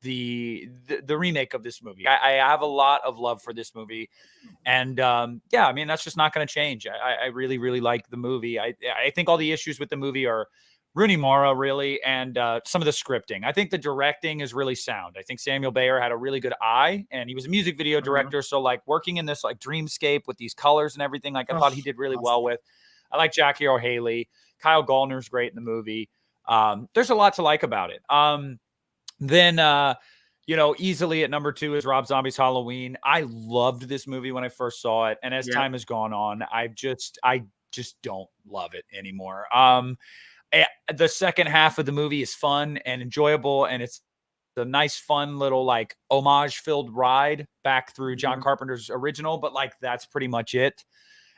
the remake of this movie. I have a lot of love for this movie. And yeah, I mean, that's just not going to change. I really, really like the movie. I think all the issues with the movie are Rooney Mara, really, and some of the scripting. I think the directing is really sound. I think Samuel Bayer had a really good eye, and he was a music video director. So, like, working in this, like, dreamscape with these colors and everything, like, I thought he did really well with. I like Jackie Earle Haley. Kyle Gallner's great in the movie. There's a lot to like about it. Then, you know, easily at number 2 is Rob Zombie's Halloween. I loved this movie when I first saw it, and as time has gone on, I just don't love it anymore. The second half of the movie is fun and enjoyable, and it's a nice, fun little like homage-filled ride back through John Carpenter's original, but like that's pretty much it.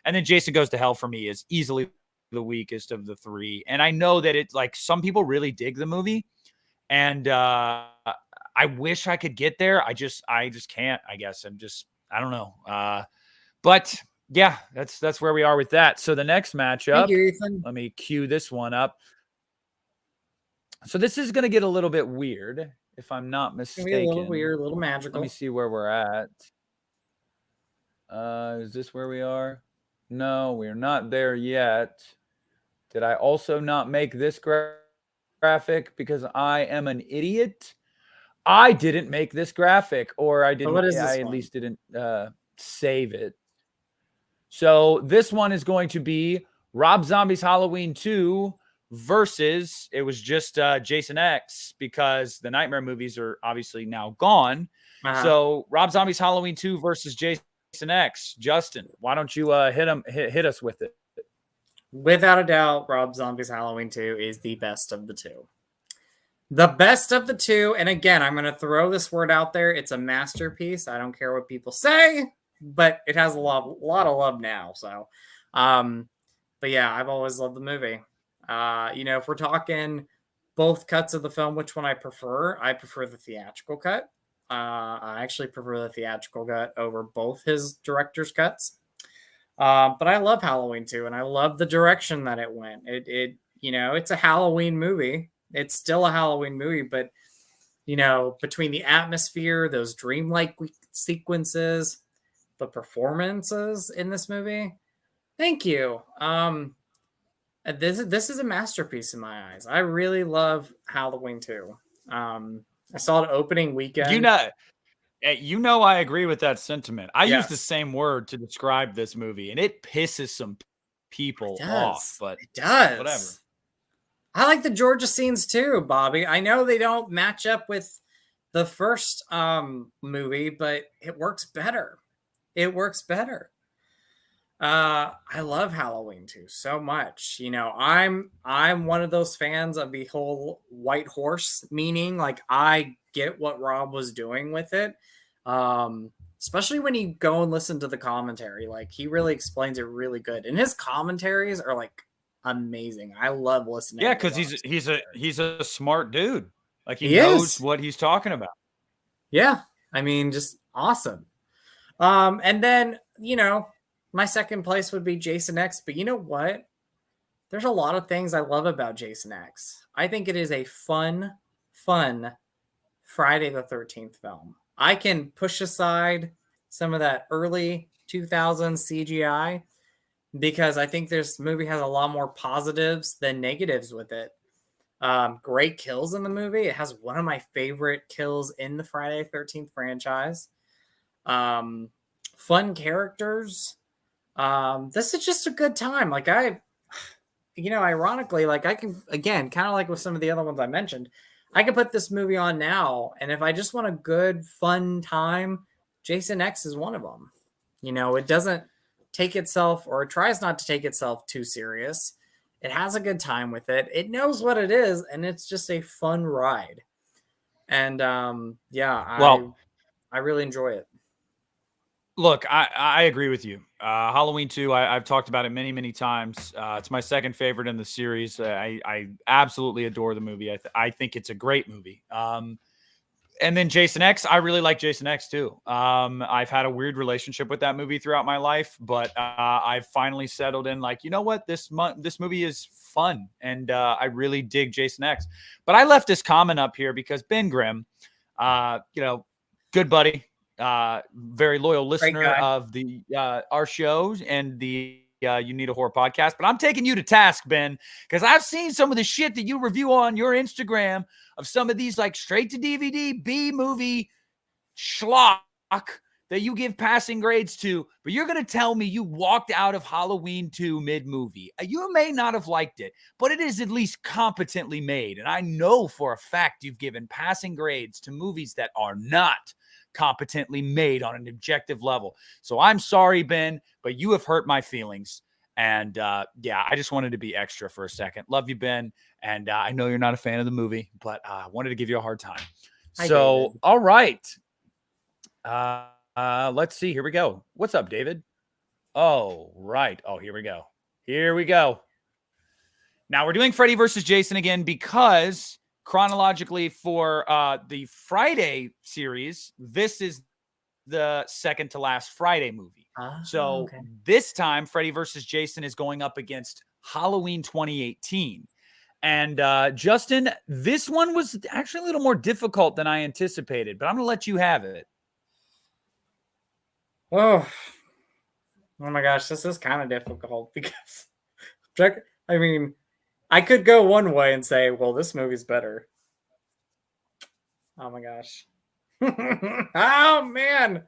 And then Jason Goes to Hell for me is easily the weakest of the 3. And I know that it's like some people really dig the movie, and I wish I could get there. I just can't. I guess I don't know. But yeah, that's where we are with that. So the next matchup, let me cue this one up. So this is going to get a little bit weird, if I'm not mistaken. A little weird, a little magical. Let me see where we're at. Is this where we are? No, we're not there yet. Did I also not make this graphic because I am an idiot? I didn't make this graphic, or I didn't. I at least didn't save it. So this one is going to be Rob Zombie's Halloween 2 versus, it was just Jason X, because the Nightmare movies are obviously now gone. So Rob Zombie's Halloween 2 versus Jason X. Justin, why don't you hit us with it? Without a doubt, Rob Zombie's Halloween 2 is the best of the 2. The best of the 2, and again, I'm going to throw this word out there. It's a masterpiece. I don't care what people say, but it has a lot of love now. So, but yeah, I've always loved the movie. You know, if we're talking both cuts of the film, which one I prefer the theatrical cut. I actually prefer the theatrical cut over both his director's cuts. But I love Halloween 2, and I love the direction that it went. It you know, it's a Halloween movie. It's still a Halloween movie, but you know, between the atmosphere, those dreamlike sequences, the performances in this movie, thank you. This is a masterpiece in my eyes. I really love Halloween 2. I saw it opening weekend. You know, I agree with that sentiment. I use the same word to describe this movie, and it pisses some people off. But it does. Whatever. I like the Georgia scenes too, Bobby. I know they don't match up with the first movie, but it works better. It works better. I love Halloween 2 so much. You know, I'm one of those fans of the whole white horse, meaning like I get what Rob was doing with it. especially when you go and listen to the commentary. Like, he really explains it really good, and his commentaries are like amazing. I love listening. Yeah, because he's a smart dude. Like, he knows what he's talking about. Yeah, I mean, just awesome. And then, my second place would be Jason X, but you know what? There's a lot of things I love about Jason X. I think it is a fun Friday the 13th film. I can push aside some of that early 2000s CGI because I think this movie has a lot more positives than negatives with it. Great kills in the movie. It has one of my favorite kills in the Friday the 13th franchise. Fun characters. This is just a good time. Like, ironically, like, I can, again, kind of like with some of the other ones I mentioned, I could put this movie on now, and if I just want a good, fun time, Jason X is one of them. It doesn't take itself, or it tries not to take itself too serious. It has a good time with it. It knows what it is, and it's just a fun ride. And I really enjoy it. Look, I agree with you. Halloween 2, I've talked about it many, many times. It's my second favorite in the series. I absolutely adore the movie. I think it's a great movie. And then Jason X, I really like Jason X too. I've had a weird relationship with that movie throughout my life, but I've finally settled in. Like, you know what? This movie is fun, and I really dig Jason X. But I left this comment up here because Ben Grimm, good buddy, very loyal listener of the our shows and the You Need a Horror podcast. But I'm taking you to task, Ben, because I've seen some of the shit that you review on your Instagram of some of these like straight to DVD B movie schlock that you give passing grades to, but you're going to tell me you walked out of Halloween 2 mid-movie. You may not have liked it, but it is at least competently made. And I know for a fact you've given passing grades to movies that are not competently made on an objective level. So I'm sorry, Ben, but you have hurt my feelings. And I just wanted to be extra for a second. Love you, Ben. And I know you're not a fan of the movie, but I wanted to give you a hard time. So, all right. Let's see. Here we go. What's up, David? Oh, right. Oh, here we go. Here we go. Now we're doing Freddy versus Jason again because chronologically for the Friday series, this is the second to last Friday movie. This time, Freddy versus Jason is going up against Halloween 2018. And Justin, this one was actually a little more difficult than I anticipated, but I'm going to let you have it. Oh my gosh, this is kind of difficult because, I mean, I could go one way and say, well, this movie's better. Oh my gosh. Oh man.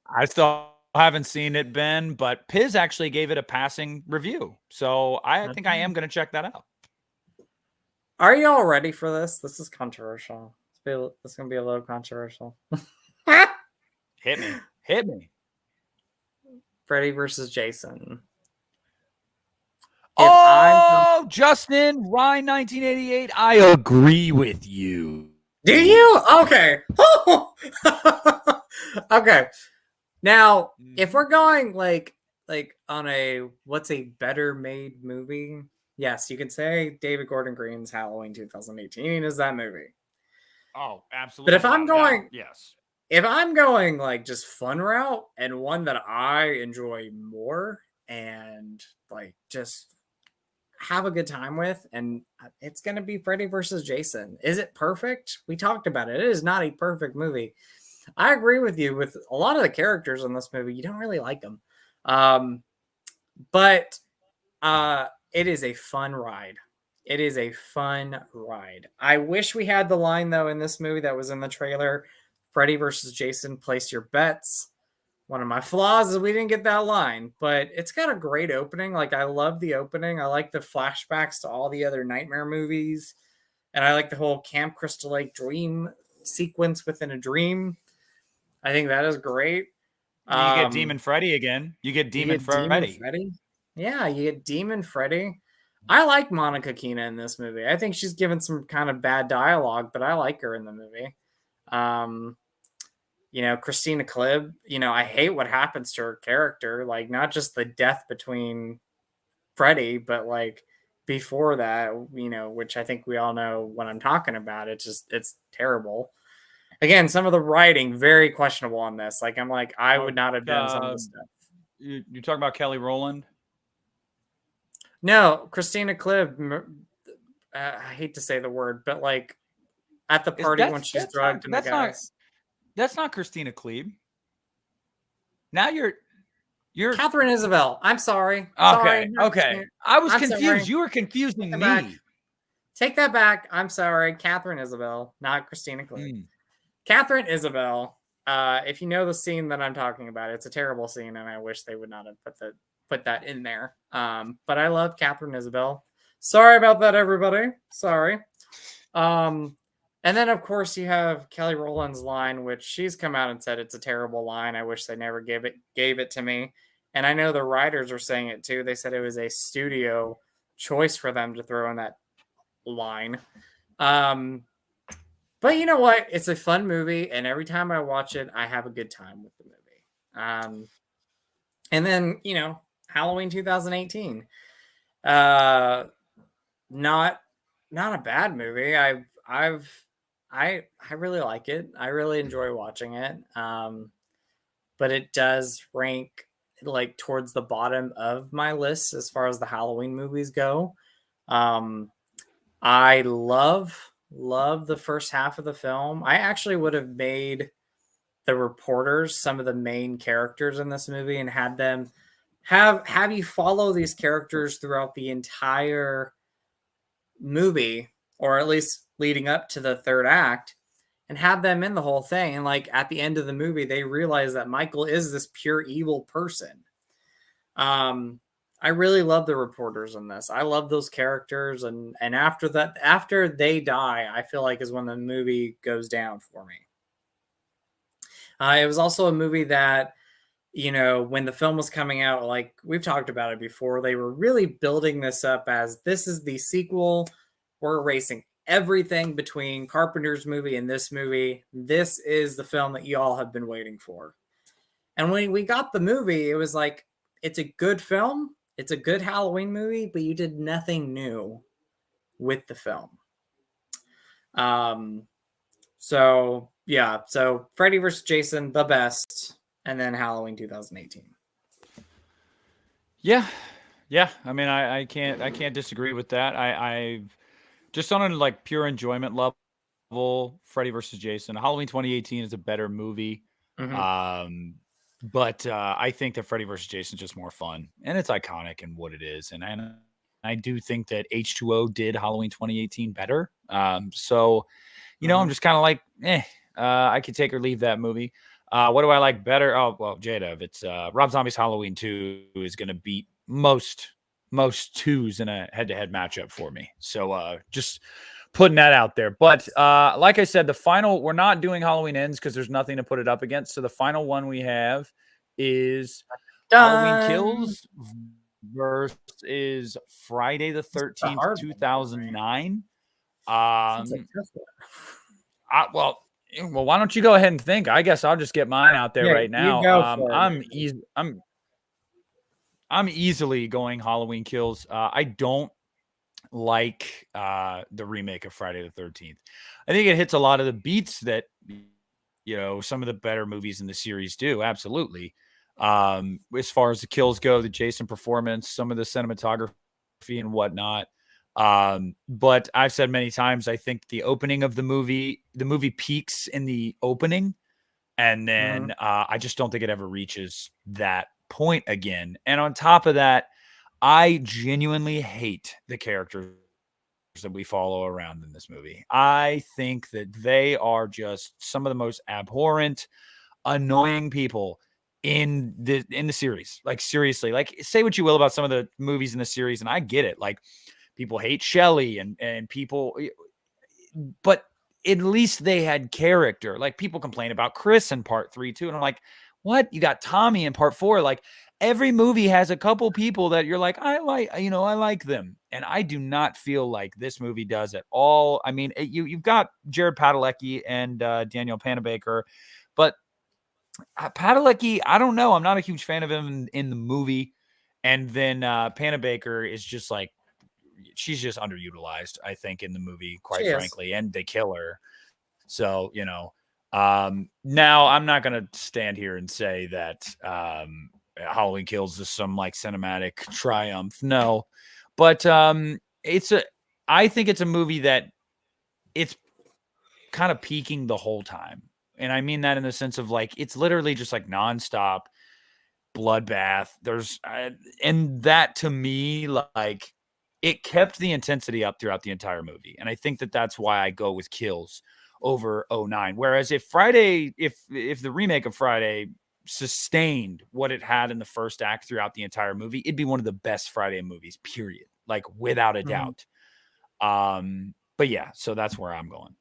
I still haven't seen it, Ben, but Piz actually gave it a passing review. So I think I am going to check that out. Are you all ready for this? This is controversial. This is going to be a little controversial. Hit me. Freddy versus Jason. Justin, Ryan 1988, I agree with you. Do you? Okay. Okay. Now, if we're going like on a what's a better made movie, yes, you can say David Gordon Green's Halloween 2018 is that movie. Oh, absolutely. But if I'm going like just fun route and one that I enjoy more and like just have a good time with, and it's going to be Freddy versus Jason. Is it perfect? We talked about it. It is not a perfect movie. I agree with you with a lot of the characters in this movie. You don't really like them. But it is a fun ride. It is a fun ride. I wish we had the line, though, in this movie that was in the trailer. Freddy versus Jason, place your bets. One of my flaws is we didn't get that line, but it's got a great opening. Like, I love the opening. I like the flashbacks to all the other Nightmare movies. And I like the whole Camp Crystal Lake dream sequence within a dream. I think that is great. You get Demon Freddy again. You get Demon Freddy. Yeah, you get Demon Freddy. I like Monica Keena in this movie. I think she's given some kind of bad dialogue, but I like her in the movie. Christina Klibb, I hate what happens to her character. Like, not just the death between Freddy, but like before that, which I think we all know what I'm talking about. It's terrible. Again, some of the writing very questionable on this. Like, I'm like, I would not have done some of the stuff. You're talking about Kelly Rowland? No, Christina Klibb. I hate to say the word, but like at the party when she's drugged and the guys. That's not Christina Klibb. Now you're Catherine Isabel. I'm sorry. Okay. I was confused. Sorry. You were confusing me. Back. Take that back. I'm sorry. Catherine Isabel, not Christina Klibb. Catherine Isabel. If you know the scene that I'm talking about, it's a terrible scene, and I wish they would not have put that in there. But I love Catherine Isabel. Sorry about that, everybody. Sorry. And then, of course, you have Kelly Rowland's line, which she's come out and said it's a terrible line. I wish they never gave it to me. And I know the writers are saying it too. They said it was a studio choice for them to throw in that line. But you know what? It's a fun movie, and every time I watch it, I have a good time with the movie. And then, Halloween 2018. Not a bad movie. I really like it. I really enjoy watching it. But it does rank like towards the bottom of my list as far as the Halloween movies go. I love the first half of the film. I actually would have made the reporters some of the main characters in this movie and had them have you follow these characters throughout the entire movie, or at least leading up to the third act, and have them in the whole thing. And like at the end of the movie, they realize that Michael is this pure evil person. I really love the reporters in this. I love those characters, and after they die, I feel like is when the movie goes down for me. It was also a movie that, when the film was coming out, like we've talked about it before, they were really building this up as this is the sequel. We're erasing everything between Carpenter's movie and this movie. This is the film that you all have been waiting for. And when we got the movie, it was like, it's a good film. It's a good Halloween movie, but you did nothing new with the film. So Freddy vs. Jason, the best, and then Halloween 2018. Yeah. I mean, I can't disagree with that. I just on a like pure enjoyment level, Freddy vs. Jason, Halloween 2018 is a better movie. Mm-hmm. But I think that Freddy vs. Jason is just more fun, and it's iconic in what it is. And I do think that H2O did Halloween 2018 better. So, I'm just kind of like, I could take or leave that movie. What do I like better? Oh, well, Jada, it's Rob Zombie's Halloween 2 is going to beat most twos in a head-to-head matchup for me. So just putting that out there. But like I said, we're not doing Halloween Ends because there's nothing to put it up against. So the final one we have is Halloween Kills versus Friday the 13th, 2009. Well, why don't you go ahead and think? I guess I'll just get mine out there right now. I'm easily going Halloween Kills. I don't like the remake of Friday the 13th. I think it hits a lot of the beats that some of the better movies in the series do. Absolutely. As far as the kills go, the Jason performance, some of the cinematography and whatnot. But I've said many times, I think the opening of the movie peaks in the opening, and then I just don't think it ever reaches that point again. And on top of that, I genuinely hate the characters that we follow around in this movie. I think that they are just some of the most abhorrent, annoying people in the series. Like, seriously, like, say what you will about some of the movies in the series, and I get it. Like, people hate Shelley and people, but at least they had character. Like, people complain about Chris in part 3 too, and I'm like, what? You got Tommy in part 4. Like, every movie has a couple people that you're like, I like them. And I do not feel like this movie does at all. I mean, you've got Jared Padalecki and Daniel Panabaker, but Padalecki, I don't know. I'm not a huge fan of him in the movie. And then Panabaker is just like, she's just underutilized, I think, in the movie, quite frankly, and they kill her. So, now I'm not going to stand here and say that Halloween Kills is some like cinematic triumph. No, but I think it's a movie that it's kind of peaking the whole time. And I mean that in the sense of like, it's literally just like nonstop bloodbath. And that to me, like, it kept the intensity up throughout the entire movie. And I think that that's why I go with Kills over 09. Whereas if the remake of Friday sustained what it had in the first act throughout the entire movie, it'd be one of the best Friday movies, period. Like, without a doubt. But yeah, so that's where I'm going.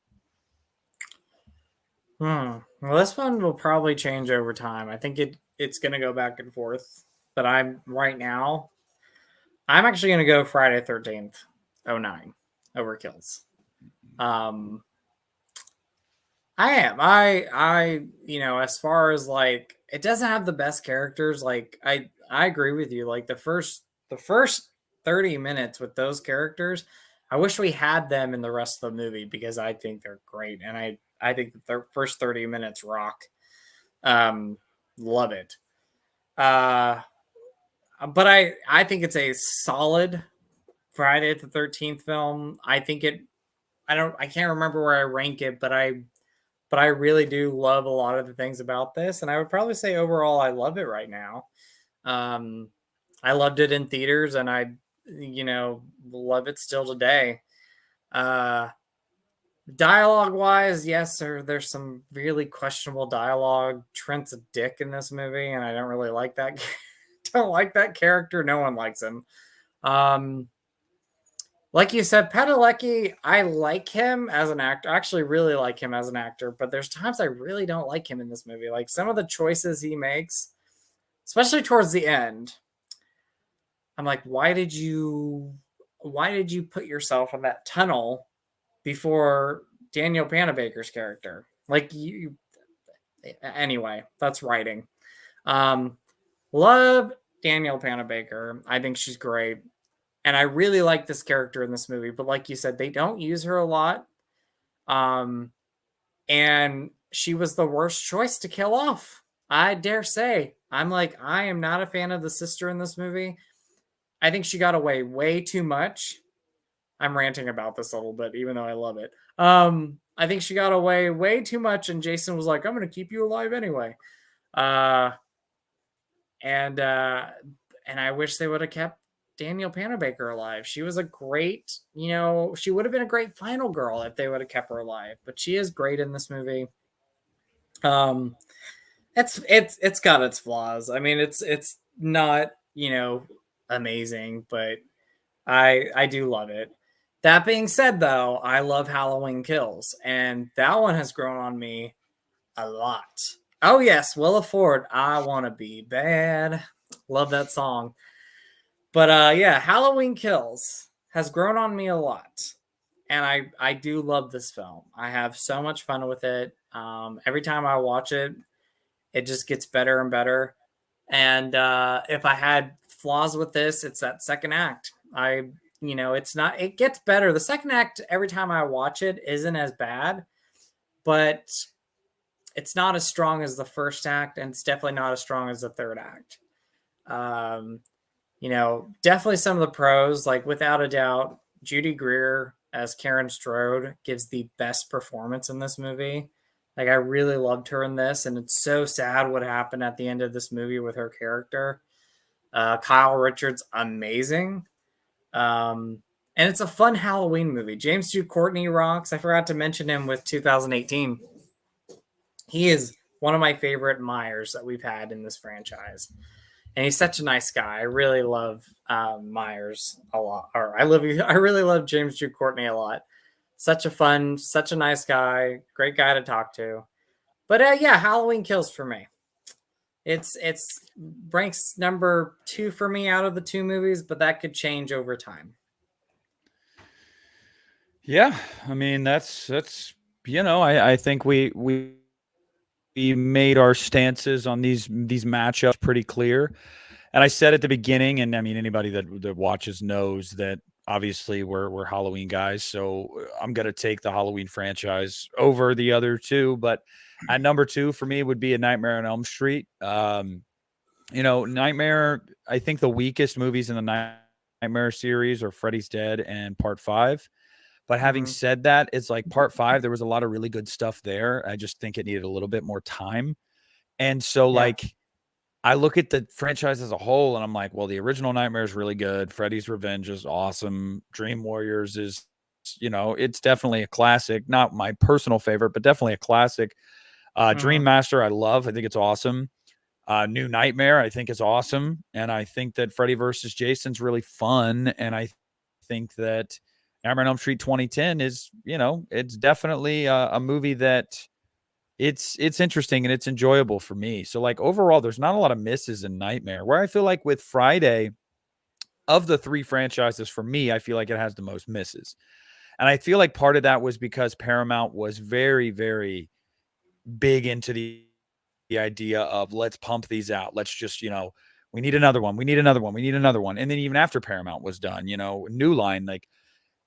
Well, this one will probably change over time. I think it's going to go back and forth. But I'm actually going to go Friday 13th, 09 over Kills. I am. As far as like, it doesn't have the best characters. Like, I agree with you. Like the first 30 minutes with those characters, I wish we had them in the rest of the movie because I think they're great. And I think the first 30 minutes rock. Love it. But I think it's a solid Friday the 13th film. I can't remember where I rank it, but I really do love a lot of the things about this. And I would probably say overall, I love it right now. I loved it in theaters and I love it still today. Dialogue wise, yes, there's some really questionable dialogue. Trent's a dick in this movie, and I don't really like that. Don't like that character. No one likes him. Like you said, Padalecki, I like him as an actor. I actually really like him as an actor, but there's times I really don't like him in this movie. Like some of the choices he makes, especially towards the end, I'm like, why did you put yourself in that tunnel before Daniel Panabaker's character? Like you anyway, that's writing. Love Daniel Panabaker. I think she's great. And I really like this character in this movie, but like you said, they don't use her a lot. And she was the worst choice to kill off. I dare say. I am not a fan of the sister in this movie. I think she got away way too much. I'm ranting about this a little bit, even though I love it. I think she got away way too much, and Jason was like, I'm going to keep you alive anyway. And I wish they would have kept Daniel Panabaker alive. She was a great, she would have been a great final girl if they would have kept her alive. But she is great in this movie. It's got its flaws. I mean, it's not, amazing, but I do love it. That being said, though, I love Halloween Kills, and that one has grown on me a lot. Oh yes, Willa Ford, I want to be bad. Love that song. But yeah, Halloween Kills has grown on me a lot. And I do love this film. I have so much fun with it. Every time I watch it, it just gets better and better. And if I had flaws with this, it's that second act. It's not, it gets better. The second act, every time I watch it, isn't as bad, but it's not as strong as the first act, and it's definitely not as strong as the third act. Definitely some of the pros, like without a doubt, Judy Greer as Karen Strode gives the best performance in this movie. Like I really loved her in this, and it's so sad what happened at the end of this movie with her character. Kyle Richards, amazing. And it's a fun Halloween movie. James Stu Courtney rocks. I forgot to mention him with 2018. He is one of my favorite Myers that we've had in this franchise. And he's such a nice guy. I really love Myers a lot. Or I really love James Stu Courtney a lot. Such a nice guy. Great guy to talk to. But yeah, Halloween Kills for me. It's ranks number 2 for me out of the 2 movies, but that could change over time. Yeah, I mean that's I think we made our stances on these matchups pretty clear. And I said at the beginning, and I mean anybody that watches knows that obviously we're Halloween guys, so I'm gonna take the Halloween franchise over the other two. But at number 2 for me would be A Nightmare on Elm Street. Nightmare. I think the weakest movies in the Nightmare series are Freddy's Dead and Part 5. But having said that, it's like Part 5, there was a lot of really good stuff there. I just think it needed a little bit more time. And so, like, I look at the franchise as a whole and I'm like, well, the original Nightmare is really good. Freddy's Revenge is awesome. Dream Warriors is, it's definitely a classic. Not my personal favorite, but definitely a classic. Dream Master, I love. I think it's awesome. New Nightmare, I think is awesome. And I think that Freddy versus Jason's really fun. And I think that Nightmare on Elm Street 2010 is, it's definitely a movie that it's interesting and it's enjoyable for me. So like overall, there's not a lot of misses in Nightmare. Where I feel like with Friday, of the 3 franchises, for me, I feel like it has the most misses. And I feel like part of that was because Paramount was very, very big into the idea of let's pump these out. Let's just, we need another one. We need another one. We need another one. And then even after Paramount was done, New Line, like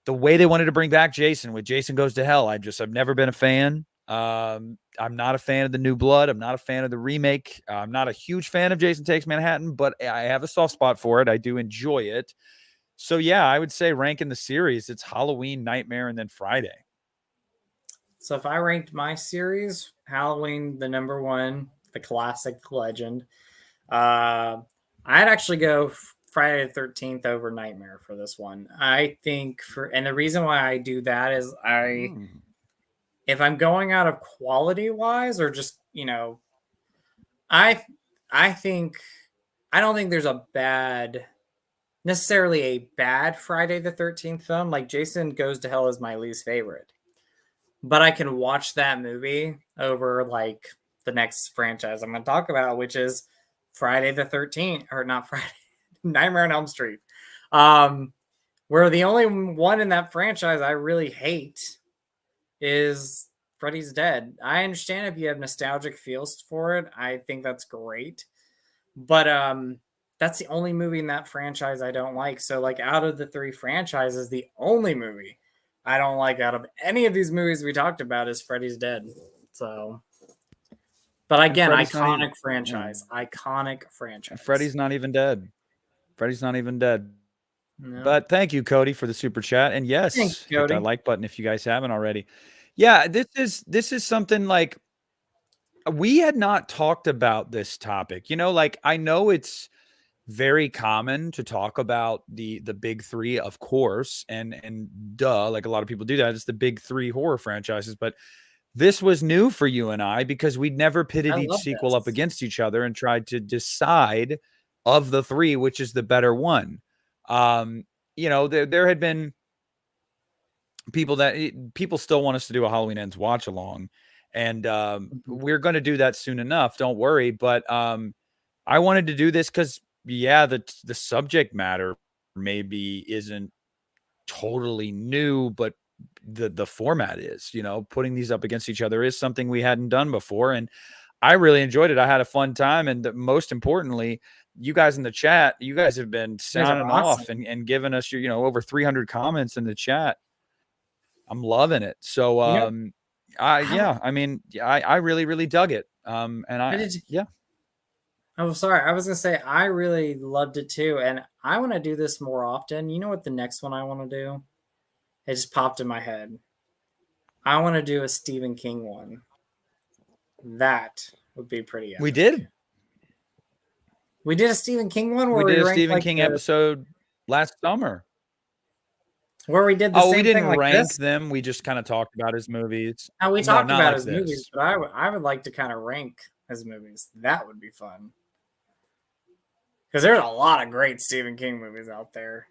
the way they wanted to bring back Jason with Jason Goes to Hell, I've never been a fan. I'm not a fan of the New Blood. I'm not a fan of the remake. I'm not a huge fan of Jason Takes Manhattan, but I have a soft spot for it. I do enjoy it. So yeah, I would say ranking the series, it's Halloween, Nightmare, and then Friday. So if I ranked my series, Halloween the number 1, the classic legend, I'd actually go Friday the 13th over Nightmare for this one. I think and the reason why I do that is if I'm going out of quality wise or just, I think I don't think there's necessarily a bad Friday the 13th film. Like Jason Goes to Hell is my least favorite. But I can watch that movie over like the next franchise I'm going to talk about, which is Friday the 13th, or not Friday, Nightmare on Elm Street. Where the only one in that franchise I really hate is Freddy's Dead. I understand if you have nostalgic feels for it. I think that's great. But that's the only movie in that franchise I don't like. So like out of the 3 franchises, the only movie I don't like out of any of these movies we talked about is Freddy's Dead. So, but again, iconic franchise. Iconic franchise. Freddy's not even dead. Freddy's not even dead. No. But thank you, Cody, for the super chat. And yes, thanks, hit that like button if you guys haven't already. Yeah, this is something like we had not talked about this topic. Like I know it's very common to talk about the big 3, of course, and duh, like a lot of people do that. It's the big 3 horror franchises, but this was new for you and I because we'd never pitted each sequel up against each other and tried to decide of the 3 which is the better one. There had been people still want us to do a Halloween Ends watch along, and we're going to do that soon enough. Don't worry, but I wanted to do this because the subject matter maybe isn't totally new, but the format is, putting these up against each other is something we hadn't done before. And I really enjoyed it. I had a fun time. And most importantly, you guys in the chat, you guys have been sounding off and giving us your, over 300 comments in the chat. I'm loving it. So, I really, really dug it. Oh, sorry. I was going to say, I really loved it too. And I want to do this more often. You know what the next one I want to do? It just popped in my head. I want to do a Stephen King one. That would be pretty epic. We did. We did a Stephen King one where we did a Stephen King episode last summer. Where we did the same thing. We didn't like rank this? them. We just kind of talked about his movies. No, we talked about his movies, but I would like to kind of rank his movies. That would be fun. Because there's a lot of great Stephen King movies out there.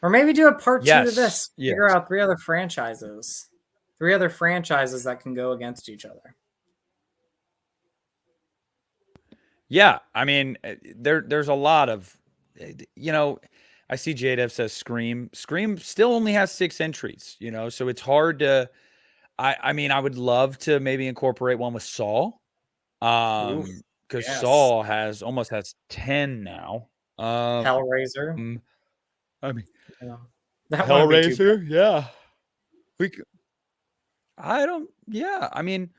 Or maybe do a part 2 to this. Figure out 3 other franchises. 3 other franchises that can go against each other. Yeah, I mean, there's a lot of, I see JDev says Scream. Scream still only has 6 entries, so it's hard to, I mean, I would love to maybe incorporate one with Saul. Oof, Because yes. Saul almost has 10 now. Hellraiser. I mean, Yeah. That wouldn't be too Hellraiser, yeah. We could, I don't, yeah. I mean,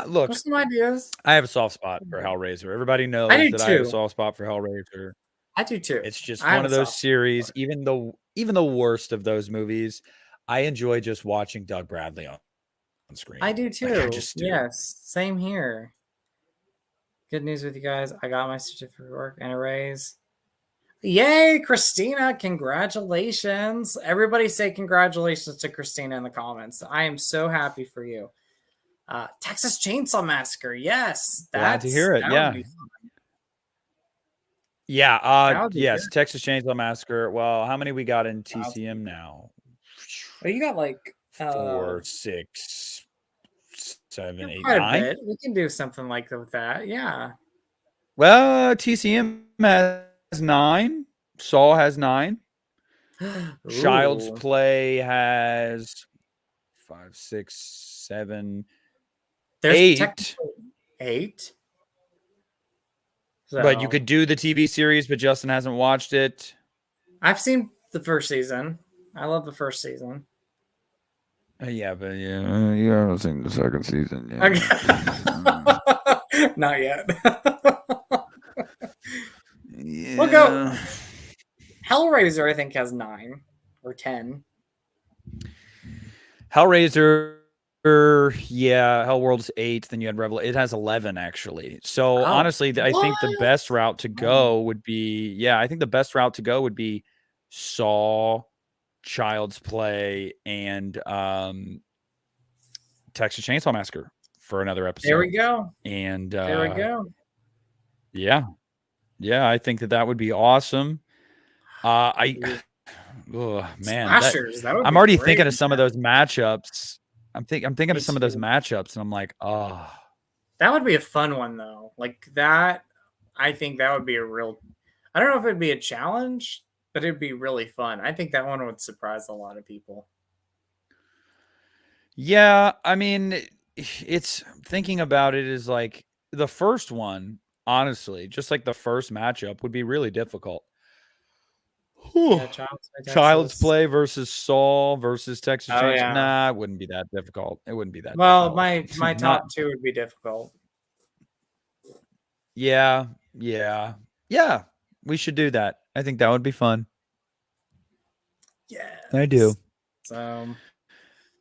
look, There's some ideas. I have a soft spot for Hellraiser. Everybody I knows do that I have a too. soft spot for Hellraiser. I do too. It's just I have one a of those soft spot series, for it. even the worst of those movies, I enjoy just watching Doug Bradley on screen. I do Like, I too. just do. Yes, same here. Good news with you guys. I got my certificate of work and a raise. Yay, Christina! Congratulations. Everybody say congratulations to Christina in the comments. I am so happy for you. Texas Chainsaw Massacre. Yes. Glad to hear it. That Yeah. would be fun. Yeah. Yes. Good. Texas Chainsaw Massacre. Well, how many we got in TCM now? Oh, you got like 4, 6, 7, 8, quite 9. a bit. We can do something like that. Yeah. Well, TCM has 9. Saul has 9. Child's Play has 5, 6, 7, There's 8. 8. So, but you could do the TV series, but Justin hasn't watched it. I've seen the first season. I love the first season. Yeah, but you haven't seen the second season yet. Okay. Not yet. Yeah. We'll go. Hellraiser, I think, has 9 or 10. Hellraiser, yeah. Hellworld's 8. Then you had Revelation. It has 11 actually. So honestly, I think the best route to go would be, I think the best route to go would be Saw, Child's Play, and Texas Chainsaw Massacre for another episode. There we go. And there we go. Yeah, I think that would be awesome. Man, Slashers, I'm already thinking of some of those matchups. I'm thinking of some of those matchups, and I'm like, oh, that would be a fun one though. Like that, I think that would be a real. I don't know if it'd be a challenge, but it'd be really fun. I think that one would surprise a lot of people. Yeah, I mean, it's thinking about it is like the first one, honestly, just like the first matchup would be really difficult. Yeah, Child's Play versus Saul versus Texas Chainsaw. Yeah. Nah, it wouldn't be that difficult. It wouldn't be that difficult. My top 2 would be difficult. Yeah. We should do that. I think that would be fun. Yeah. I do. So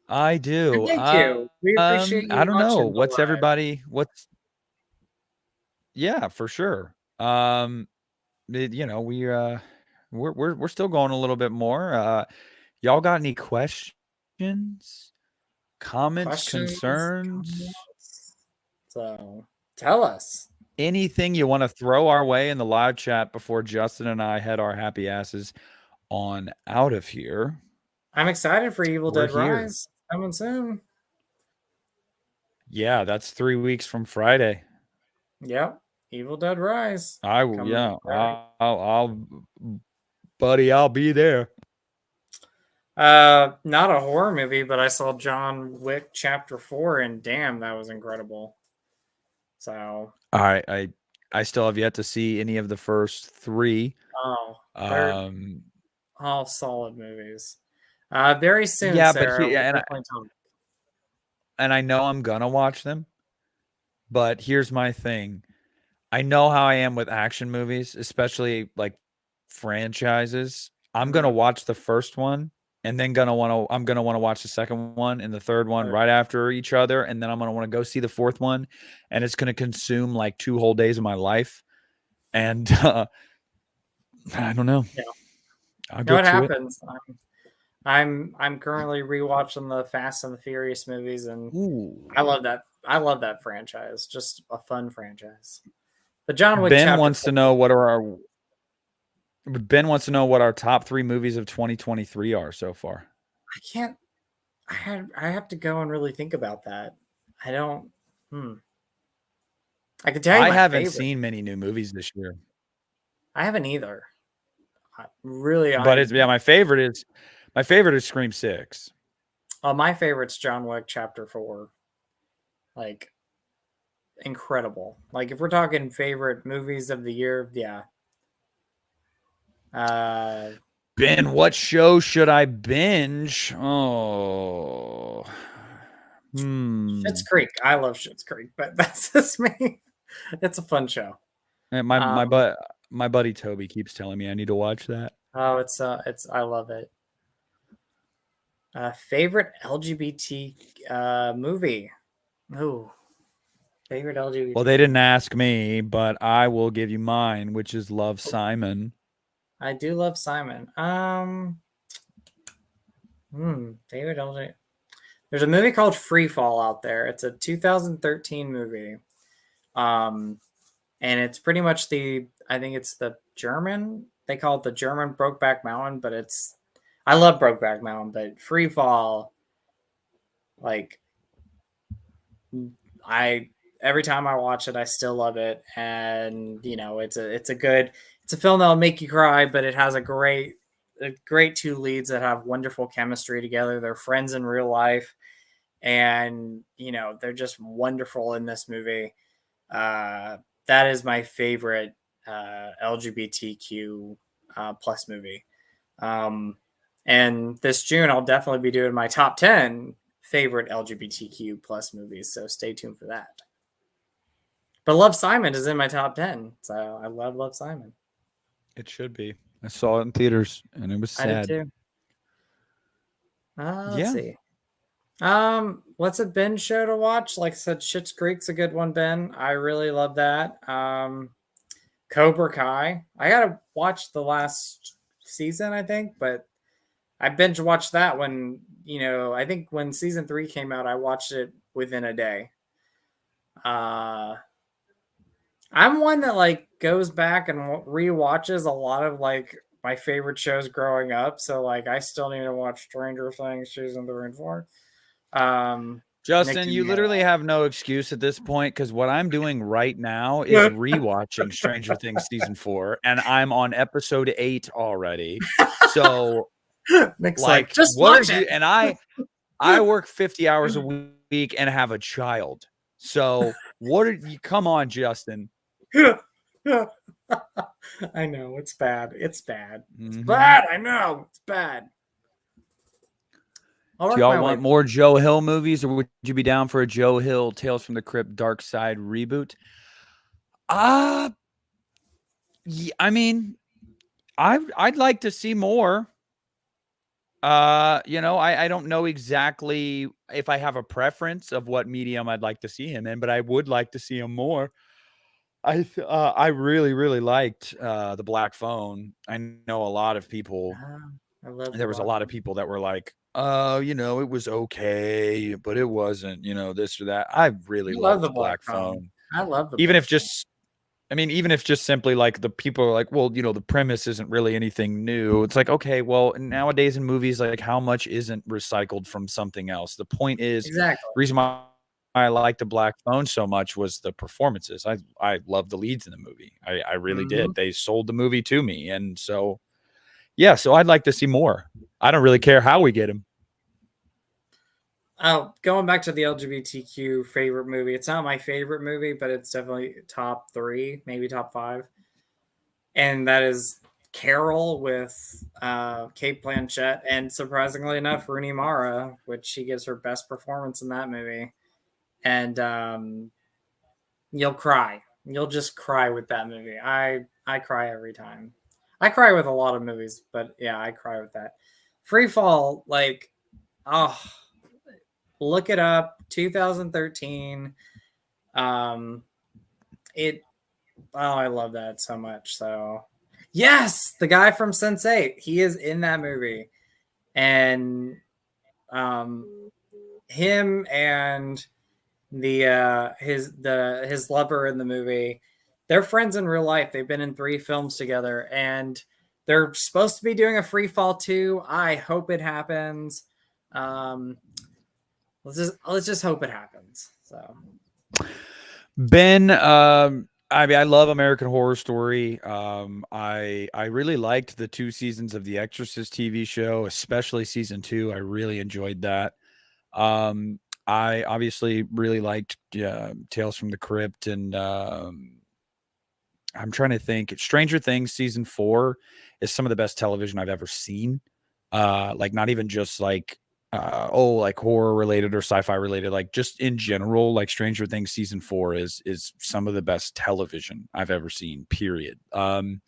I do. Thank you. We appreciate you. I don't know. What's everybody? Yeah, for sure. We're still going a little bit more. Y'all got any questions, comments, concerns? So tell us anything you want to throw our way in the live chat before Justin and I head our happy asses on out of here. I'm excited for Evil Dead Rise coming soon. Yeah, that's 3 weeks from Friday. Yep, Evil Dead Rise. I'll buddy, I'll be there. Not a horror movie, but I saw John Wick Chapter 4, and damn, that was incredible. So I still have yet to see any of the first 3. All solid movies. Very soon, yeah, Sarah, and I know I'm gonna watch them, but here's my thing. I know how I am with action movies, especially like franchises. I'm gonna watch the first one, and then I'm gonna want to watch the second one and the third one right after each other, and then I'm gonna want to go see the fourth one, and it's gonna consume like 2 whole days of my life. And I don't know. Yeah. I'll get what to happens? I'm currently rewatching the Fast and the Furious movies, and I love that. I love that franchise. Just a fun franchise. But John Wick. Ben wants to know what our top 3 movies of 2023 are so far. I can't. I have to go and really think about that. I don't. I can tell you. I haven't seen many new movies this year. I haven't either. Really, but my favorite is Scream 6. My favorite's John Wick Chapter 4. Like, incredible. Like, if we're talking favorite movies of the year, yeah. Ben, what show should I binge? Oh. Schitt's Creek. I love Schitt's Creek, but that's just me. It's a fun show. My buddy Toby keeps telling me I need to watch that. Oh, it's I love it. Favorite LGBT movie? Ooh, favorite LGBT. Well, they didn't ask me, but I will give you mine, which is Love, Simon. I do love Simon. Favorite LGBT. There's a movie called Free Fall out there. It's a 2013 movie. And it's pretty much I think it's the German, they call it the German Brokeback Mountain, but I love Brokeback Mountain, but Free Fall, like, every time I watch it, I still love it. And, it's a film that'll make you cry, but it has a great two leads that have wonderful chemistry together. They're friends in real life. And, they're just wonderful in this movie. That is my favorite LGBTQ plus movie. And this June, I'll definitely be doing my top 10 favorite LGBTQ plus movies. So stay tuned for that. But Love, Simon is in my top 10. So I love Simon. It should be. I saw it in theaters and it was sad. I did too. Let's see. What's a Ben show to watch? Like I said, Schitt's Creek's a good one, Ben. I really love that. Cobra Kai. I gotta watch the last season, I think, but I binge watched that when, I think when season 3 came out, I watched it within a day. I'm one that like goes back and rewatches a lot of like my favorite shows growing up. So like I still need to watch Stranger Things season 3 and 4. Justin, you literally have no excuse at this point because what I'm doing right now is rewatching Stranger Things season 4, and I'm on episode 8 already. So, like, just watch it. And I work 50 hours a week and have a child. So, what are you? Come on, Justin. I know it's bad. It's bad. It's bad. I know it's bad. Do y'all want more Joe Hill movies, or would you be down for a Joe Hill Tales from the Crypt Dark Side reboot? Yeah, I mean, I'd like to see more. I don't know exactly if I have a preference of what medium I'd like to see him in, but I would like to see him more. I really, really liked The Black Phone. I know a lot of people. There was a lot of people that were like, it was okay, but it wasn't, this or that. I really love The Black Phone. I love even if just simply like the people are like, well, the premise isn't really anything new. It's like, okay, well, nowadays in movies, like how much isn't recycled from something else? The point is, exactly. The reason why I liked The Black Phone so much was the performances. I loved the leads in the movie. I really did. They sold the movie to me. And so, yeah, so I'd like to see more. I don't really care how we get him. Oh, going back to the LGBTQ favorite movie. It's not my favorite movie, but it's definitely top 3, maybe top 5. And that is Carol with Kate Blanchett and, surprisingly enough, Rooney Mara, which she gives her best performance in that movie. And you'll cry. You'll just cry with that movie. I cry every time. I cry with a lot of movies, but yeah, I cry with that. Free Fall, like, look it up. 2013. I love that so much. So, yes, the guy from Sense8, he is in that movie, and him and his lover in the movie, they're friends in real life. They've been in 3 films together, and they're supposed to be doing a Free Fall 2. I hope it happens. Let's just hope it happens. So, Ben, I love American Horror Story. I really liked the 2 seasons of The Exorcist TV show, especially season 2. I really enjoyed that. I obviously really liked Tales from the Crypt, and I'm trying to think. Stranger Things season 4 is some of the best television I've ever seen. Like not even just like like horror related or sci-fi related, like just in general, like Stranger Things season 4 is some of the best television I've ever seen, period. And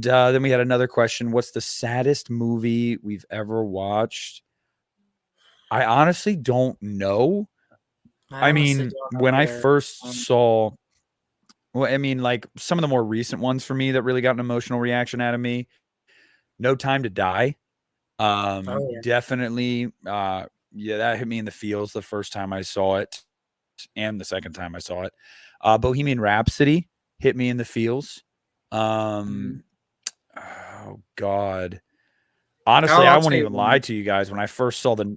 then we had another question. What's the saddest movie we've ever watched? I honestly don't know. I mean, when I first saw, well, I mean, like some of the more recent ones for me that really got an emotional reaction out of me, No Time to Die. Definitely, yeah, that hit me in the feels the first time I saw it and the second time I saw it. Bohemian Rhapsody hit me in the feels. Oh God. Honestly, I won't even lie to you guys. When I first saw the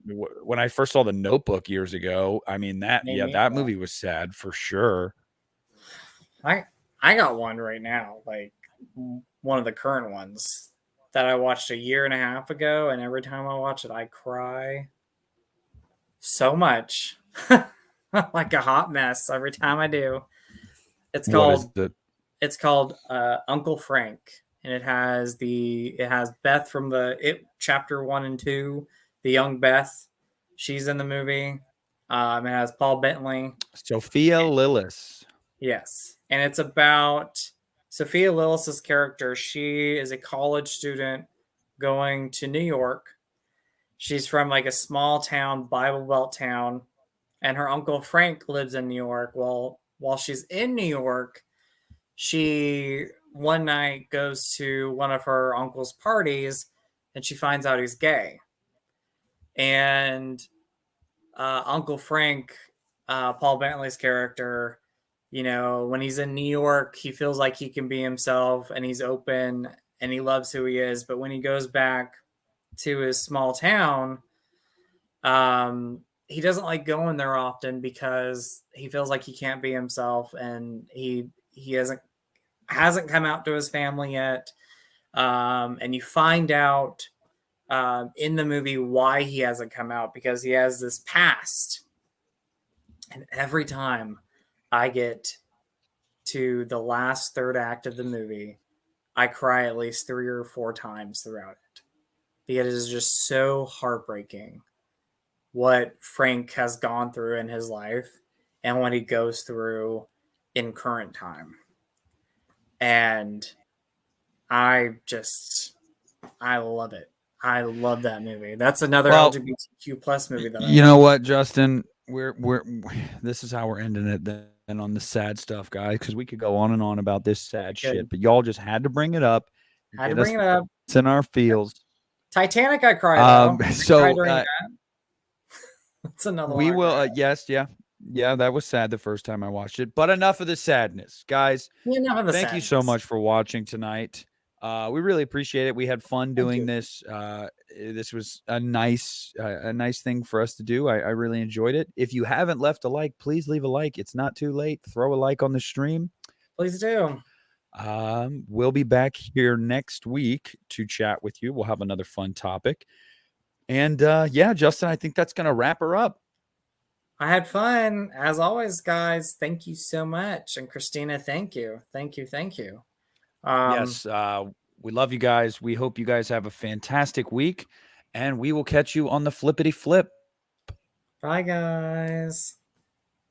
Notebook years ago, I mean that movie was sad for sure. I got one right now, like one of the current ones that I watched a year and a half ago, and every time I watch it, I cry so much, like a hot mess every time I do. It's called Uncle Frank, and it has Beth from the It chapter 1 and 2, the young Beth. She's in the movie. It has Paul Bentley, Sophia Lillis. Yes, and it's about Sophia Lillis's character. She is a college student going to New York. She's from like a small town, Bible Belt town, and her uncle Frank lives in New York. Well, while she's in New York, she one night goes to one of her uncle's parties, and she finds out he's gay. And Uncle Frank, Paul Bentley's character, when he's in New York, he feels like he can be himself and he's open and he loves who he is. But when he goes back to his small town, he doesn't like going there often because he feels like he can't be himself, and he hasn't come out to his family yet. And you find out in the movie why he hasn't come out, because he has this past. And every time I get to the last third act of the movie, I cry at least 3 or 4 times throughout it, because it is just so heartbreaking what Frank has gone through in his life and what he goes through in current time. And I love it. I love that movie. That's another LGBTQ plus movie that you know what, Justin, we're this is how we're ending it then on the sad stuff, guys, because we could go on and on about this sad shit, but y'all just had to bring it up. Had to bring it up. It's in our feels. Titanic, I cried though. So that's another we will yeah, that was sad the first time I watched it, but enough of the sadness, guys. Thank you so much for watching tonight. We really appreciate it. We had fun doing this. This was a nice thing for us to do. I really enjoyed it. If you haven't left a like, please leave a like. It's not too late. Throw a like on the stream. Please do. We'll be back here next week to chat with you. We'll have another fun topic. And yeah, Justin, I think that's going to wrap her up. I had fun. As always, guys, thank you so much. And Christina, thank you. Yes, we love you guys. We hope you guys have a fantastic week, and we will catch you on the flippity flip. Bye, guys.